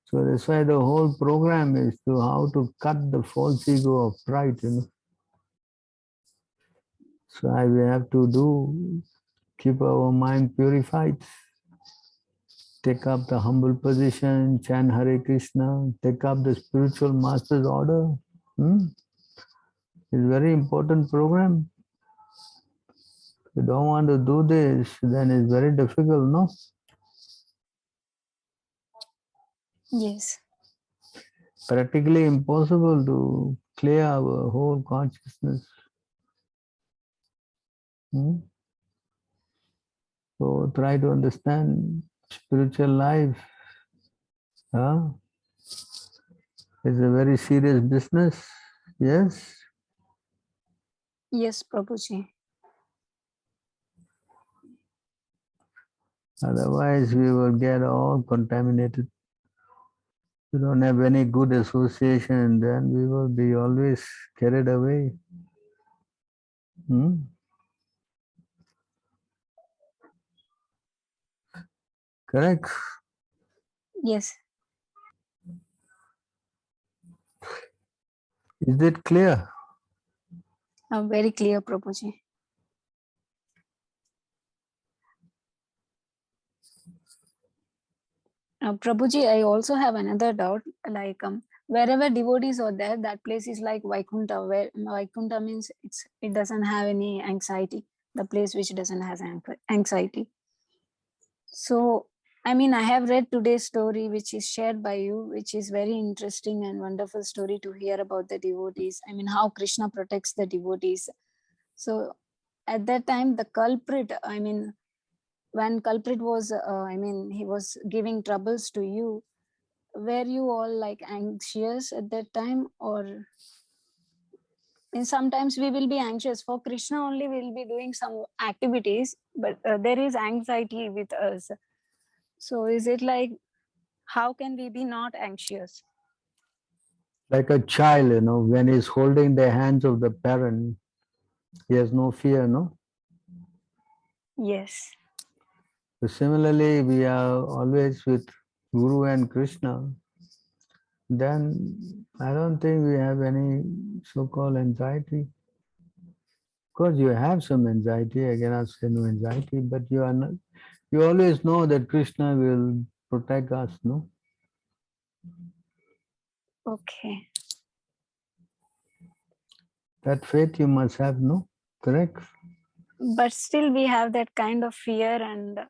So that's why the whole program is to how to cut the false ego of pride, So we have to keep our mind purified, take up the humble position, chant Hare Krishna, take up the spiritual master's order. It's a very important program. If you don't want to do this, then it's very difficult, no? Yes. Practically impossible to clear our whole consciousness. So try to understand spiritual life. It's a very serious business. Yes. Yes, Prabhuji. Otherwise, we will get all contaminated. We don't have any good association, then we will be always carried away. Correct? Yes. Is it clear? Very clear, Prabhuji. Prabhuji, I also have another doubt. Like wherever devotees are there, that place is like Vaikuntha, where Vaikuntha means it doesn't have any anxiety. The place which doesn't have anxiety. So, I mean, I have read today's story, which is shared by you, which is very interesting and wonderful story to hear about the devotees. I mean, how Krishna protects the devotees. So, at that time, the culprit, I mean, when culprit was, he was giving troubles to you, were you all like anxious at that time? Or and sometimes we will be anxious for Krishna only, we'll be doing some activities, but there is anxiety with us. So is it like, how can we be not anxious? Like a child, when he's holding the hands of the parent, he has no fear, no? Yes. So similarly, we are always with Guru and Krishna. Then I don't think we have any so-called anxiety. Of course, you have some anxiety. I cannot say no anxiety, but you are not. You always know that Krishna will protect us, no? Okay. That faith you must have, no? Correct? But still we have that kind of fear, and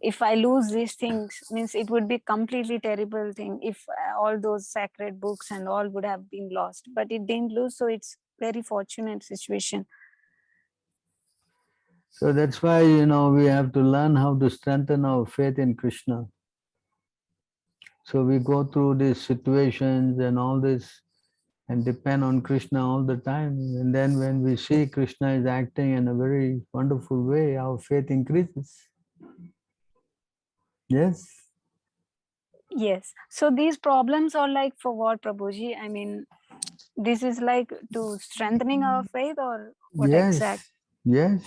if I lose these things, means it would be completely terrible thing if all those sacred books and all would have been lost, but it didn't lose, so it's very fortunate situation. So that's why, we have to learn how to strengthen our faith in Krishna. So we go through these situations and all this and depend on Krishna all the time. And then when we see Krishna is acting in a very wonderful way, our faith increases. Yes? Yes. So these problems are like for what, Prabhuji? I mean, This is like to strengthening our faith, or what Yes, exact? yes.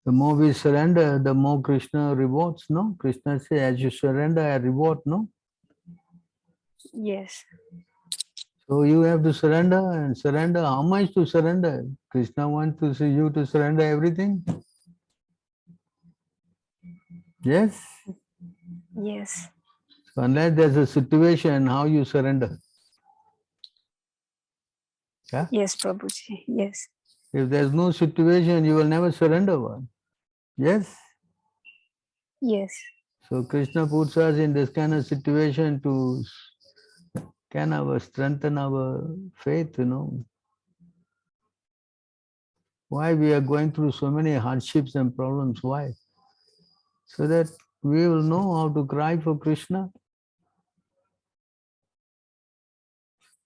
The more we surrender, the more Krishna rewards, no? Krishna says, as you surrender, I reward, no? Yes. So you have to surrender and surrender. How much to surrender? Krishna wants to see you to surrender everything. Yes. Yes. So unless there's a situation, how you surrender? Yeah. Yes, Prabhuji. Yes. If there's no situation, you will never surrender one. Yes. Yes. So Krishna puts us in this kind of situation to strengthen our faith, you know. Why we are going through so many hardships and problems? Why? So that we will know how to cry for Krishna.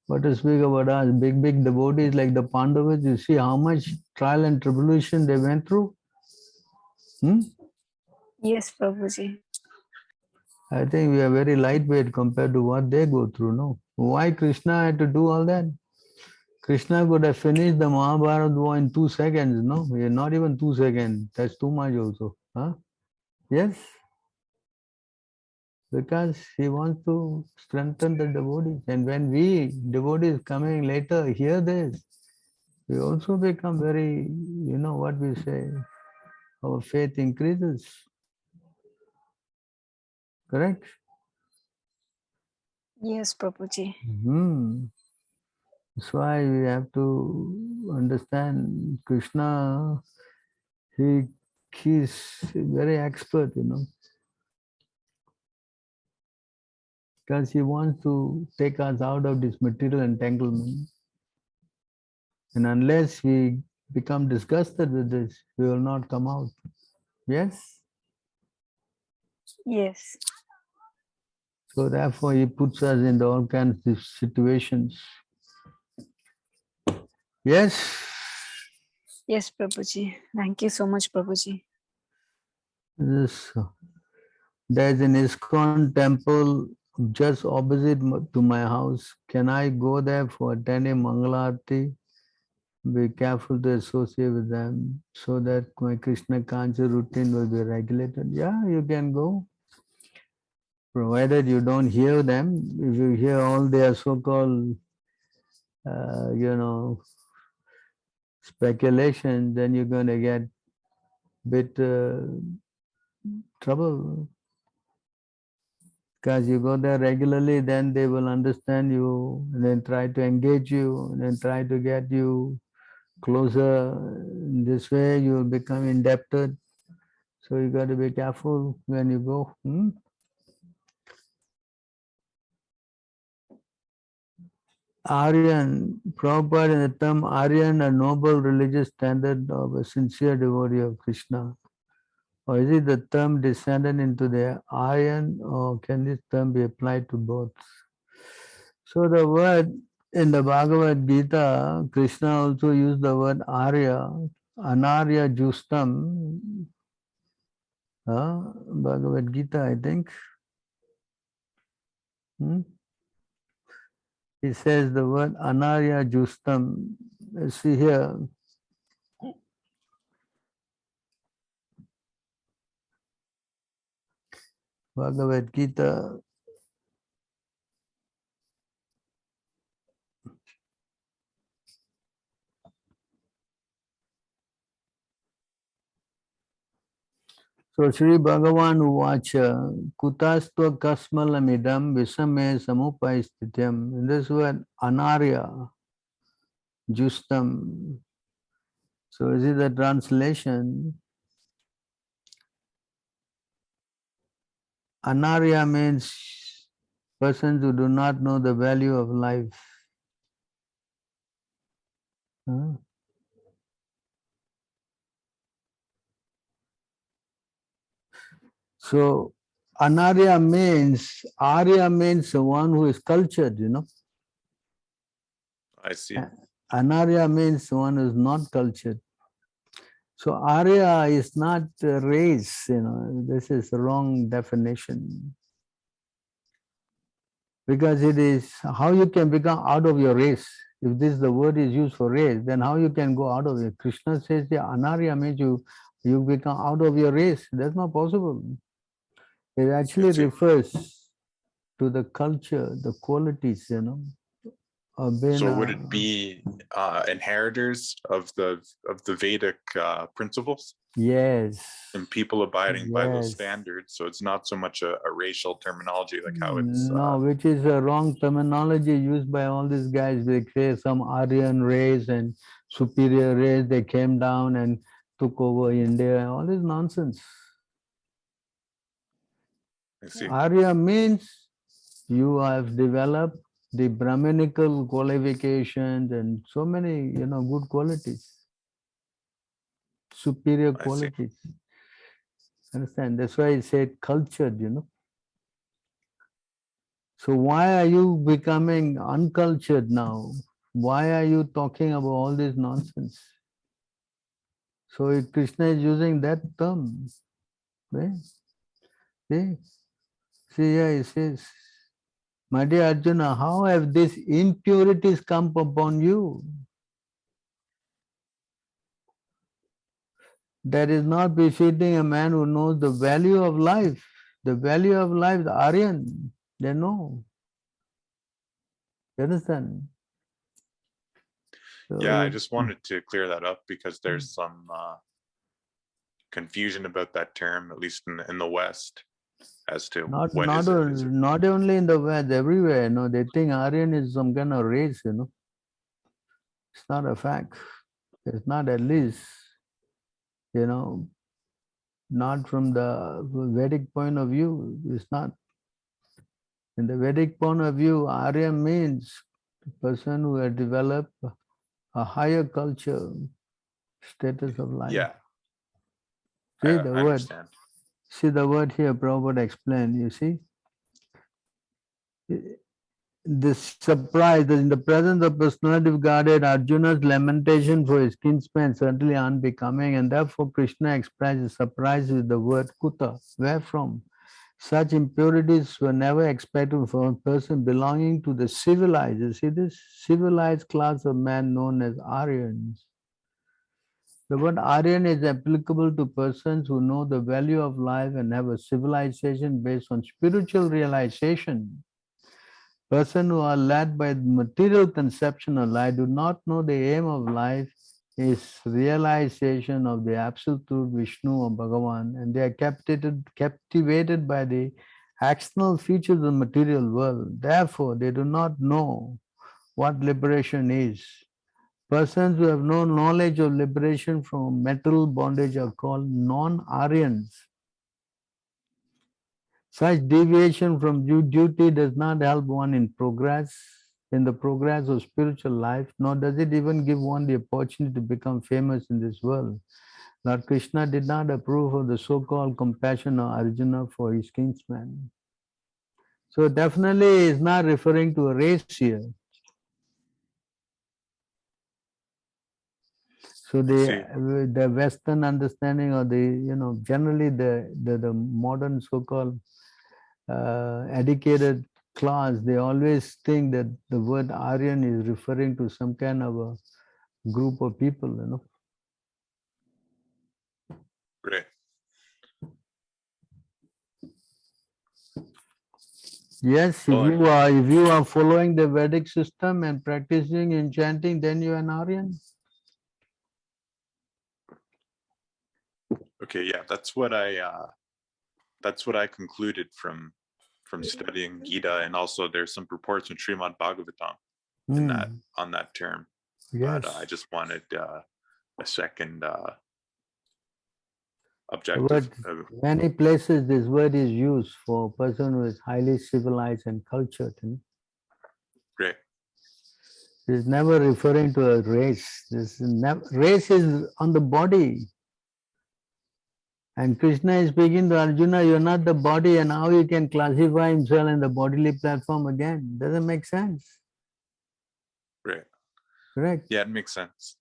What to speak about us, big devotees like the Pandavas, you see how much trial and tribulation they went through? Yes, Prabhuji. I think we are very lightweight compared to what they go through, no? Why Krishna had to do all that? Krishna could have finished the Mahabharata war in 2 seconds, no? Not even 2 seconds. That's too much also. Huh? Yes? Because he wants to strengthen the devotees. And when we, devotees coming later, hear this, we also become very, you know what we say, our faith increases. Correct? Yes, Prabhuji. That's why we have to understand Krishna. He's very expert, you know, because he wants to take us out of this material entanglement. And unless we become disgusted with this, we will not come out. Yes? Yes. So therefore he puts us in all kinds of situations. Yes? Yes, Prabhuji. Thank you so much, Prabhuji. This, there's an ISKCON temple just opposite to my house. Can I go there for attending Mangalarti? Be careful to associate with them so that my Krishna Kancha routine will be regulated. Yeah, you can go. Provided you don't hear them. If you hear all their so-called, speculation, then you're going to get bit trouble. Because you go there regularly, then they will understand you, and then try to engage you, and then try to get you closer. In this way, you will become indebted. So you got to be careful when you go. Aryan, Prabhupada in the term Aryan, a noble religious standard of a sincere devotee of Krishna. Or is it the term descended into the Aryan, or can this term be applied to both? So the word in the Bhagavad Gita, Krishna also used the word Arya, Anarya Justam, Bhagavad Gita, I think. He says the word Anarya Justam. See here. Bhagavad Gita. So Sri Bhagavan Uvacha Kutastva Kasmalamidam Visame Samupaistityam. In this word Anarya Justam. So is it the translation? Anarya means persons who do not know the value of life. So Anarya means, Arya means one who is cultured, you know. I see. Anarya means one who is not cultured. So Arya is not a race, you know. This is the wrong definition. Because it is how you can become out of your race. If this the word is used for race, then how you can go out of it? Krishna says the anarya means you become out of your race. That's not possible. It actually refers to the culture, the qualities, of being. So would it be inheritors of the Vedic principles? Yes. And people abiding by those Yes. standards. So it's not so much a racial terminology like how it's No, which is a wrong terminology used by all these guys. They say some Aryan race and superior race, they came down and took over India. All this nonsense. I see. Arya means you have developed the Brahminical qualifications and so many, good qualities, superior I see. qualities. Understand? That's why I said cultured, So why are you becoming uncultured now? Why are you talking about all this nonsense? So Krishna is using that term. Right? See here he says, my dear Arjuna, how have these impurities come upon you? That is not befitting a man who knows the value of life. The value of life, the Aryan, they know. You understand? So, Yeah, I just wanted to clear that up because there's some confusion about that term, at least in the West, as to not what not is it. on- Is it not only in the West, everywhere. They think Aryan is some kind of race. It's not a fact. It's not, at least, not from the Vedic point of view. It's not. In the Vedic point of view, Arya means the person who has developed a higher culture, status of life. yeah. See I the word. understand. See the word here, Prabhupada explained, you see? This surprise, in the presence of personality of Godhead, Arjuna's lamentation for his kinsman certainly unbecoming, and therefore Krishna expressed his surprise with the word kuta. Where from? Such impurities were never expected from a person belonging to the civilized. You see this civilized class of man known as Aryans. The word Aryan is applicable to persons who know the value of life and have a civilization based on spiritual realization. Persons who are led by the material conception of life do not know the aim of life is realization of the absolute truth, Vishnu or Bhagavan, and they are captivated by the external features of the material world. Therefore, they do not know what liberation is. Persons who have no knowledge of liberation from mental bondage are called non-Aryans. Such deviation from duty does not help one in the progress of spiritual life, nor does it even give one the opportunity to become famous in this world. Lord Krishna did not approve of the so-called compassion of Arjuna for his kinsman. So definitely he is not referring to a race here. So the Western understanding or generally the modern so-called educated class, they always think that the word Aryan is referring to some kind of a group of people, Right. Yes, if you are following the Vedic system and practicing and chanting, then you are an Aryan. Okay, yeah, that's what I concluded from studying Gita, and also there's some reports in Srimad Bhagavatam in that on that term. Yes. But I just wanted a second objective. Many places this word is used for a person who is highly civilized and cultured. Great. It is never referring to a race. Race is on the body. And Krishna is speaking to Arjuna, you're not the body, and how you can classify himself in the bodily platform again. Doesn't make sense. Right. Correct? Yeah, it makes sense.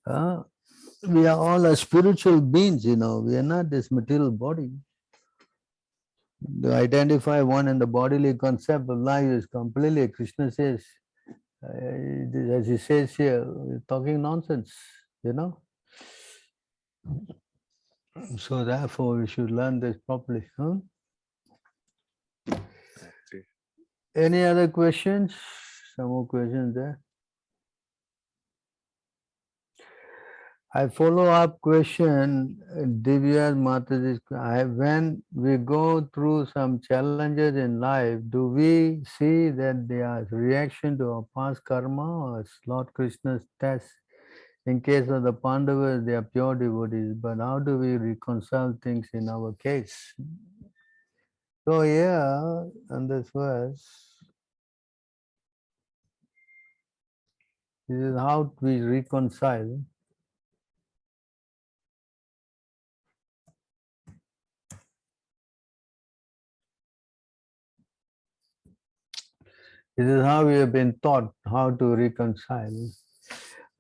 We are all spiritual beings, we are not this material body. To identify one in the bodily concept of life is completely, Krishna says, As he says here, you're talking nonsense, you know. So therefore, we should learn this properly. Huh? Any other questions? Some more questions there. I follow up question, Divya Mataji's. When we go through some challenges in life, do we see that they are reaction to our past karma or Lord Krishna's test? In case of the Pandavas, they are pure devotees, but how do we reconcile things in our case? So here, in this verse, this is how we reconcile. This is how we have been taught how to reconcile.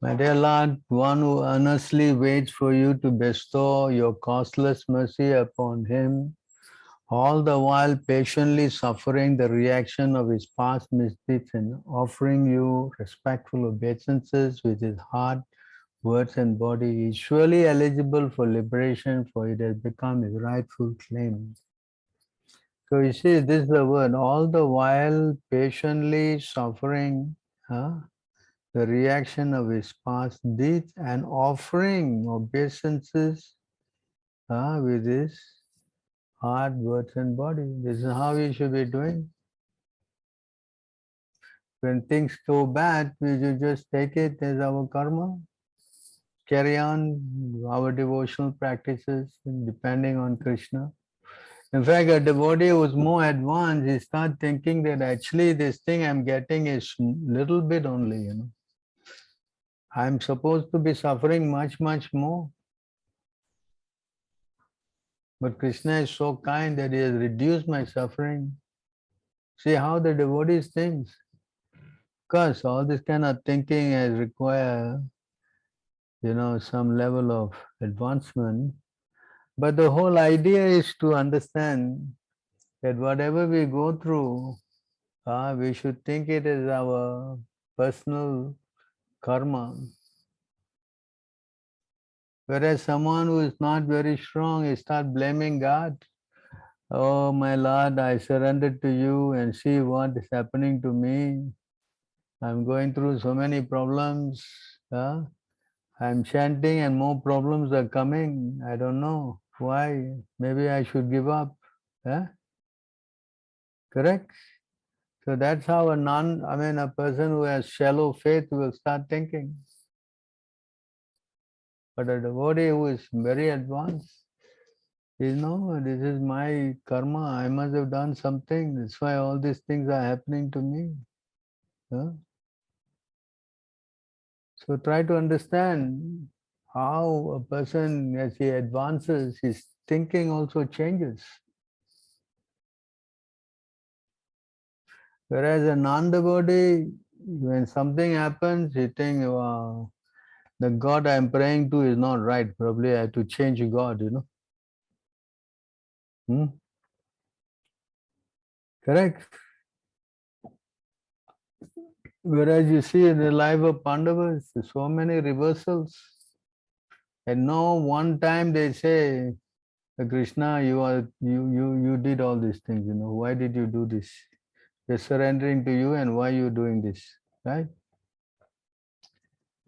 My dear Lord, one who earnestly waits for you to bestow your costless mercy upon him, all the while patiently suffering the reaction of his past misdeeds and offering you respectful obeisances with his heart, words and body, is surely eligible for liberation, for it has become his rightful claim. So you see, this is the word, all the while patiently suffering the reaction of his past deeds and offering obeisances with his heart, words and body. This is how we should be doing. When things go bad, we should just take it as our karma, carry on our devotional practices depending on Krishna. In fact, a devotee who is more advanced, he starts thinking that actually this thing I'm getting is little bit only, you know. I'm supposed to be suffering much, much more. But Krishna is so kind that he has reduced my suffering. See how the devotees think. Because all this kind of thinking has require, you know, some level of advancement. But the whole idea is to understand that whatever we go through, we should think it as our personal karma. Whereas someone who is not very strong, he starts blaming God. Oh, my Lord, I surrendered to you and see what is happening to me. I'm going through so many problems. I'm chanting and more problems are coming. I don't know why. Maybe I should give up. Correct? So that's how a person who has shallow faith will start thinking. But a devotee who is very advanced, you know, this is my karma. I must have done something. That's why all these things are happening to me. So try to understand how a person, as he advances, his thinking also changes. Whereas a non-devotee, when something happens, he thinks, wow, the God I'm praying to is not right. Probably I have to change God, you know. Correct? Whereas you see in the life of Pandavas, so many reversals. And no one time they say, Krishna, you did all these things, you know. Why did you do this? They're surrendering to you, and why are you doing this? Right?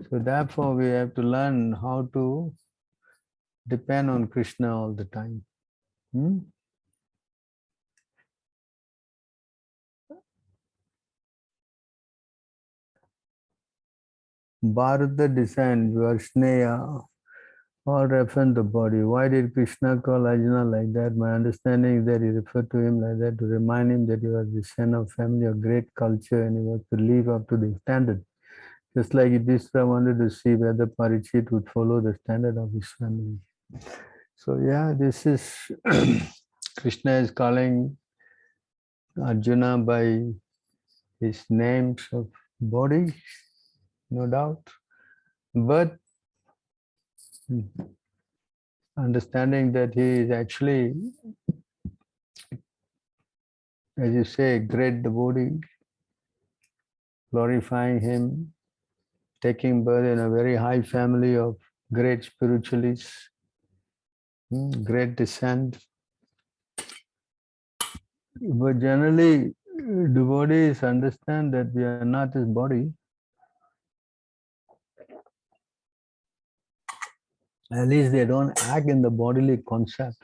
So therefore we have to learn how to depend on Krishna all the time. Bharata descent, Varsneya, all reference the body. Why did Krishna call Arjuna like that? My understanding is that he referred to him like that to remind him that he was the son of family of great culture and he was to live up to the standard. Just like Yudhishthira wanted to see whether Parikshit would follow the standard of his family. So yeah, this is Krishna is calling Arjuna by his names of body, no doubt. But understanding that he is actually, as you say, great devotee, glorifying him, taking birth in a very high family of great spiritualists, great descent. But generally, devotees understand that we are not this body. At least they don't act in the bodily concept.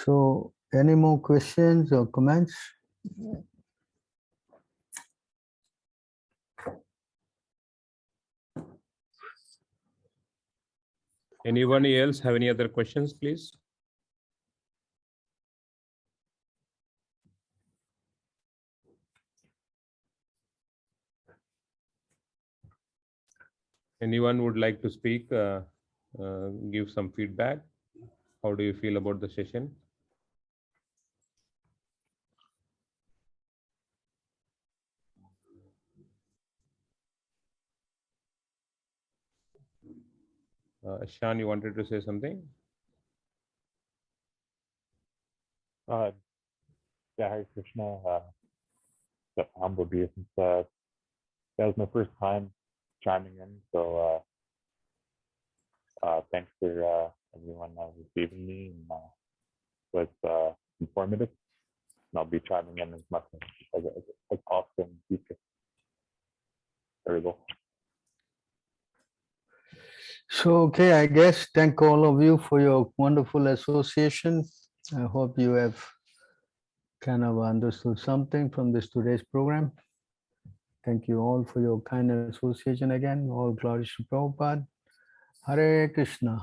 So, any more questions or comments? Anyone else have any other questions, please? Anyone would like to speak, give some feedback? How do you feel about the session? Shan, you wanted to say something? Yeah, Hare Krishna. Humble obeisance. That was my first time chiming in, so thanks for everyone receiving me, and was informative. And I'll be chiming in as much as possible in the future. Very well. So, okay, I guess thank all of you for your wonderful association. I hope you have kind of understood something from this today's program. Thank you all for your kind association again. All glories to Prabhupada. Hare Krishna.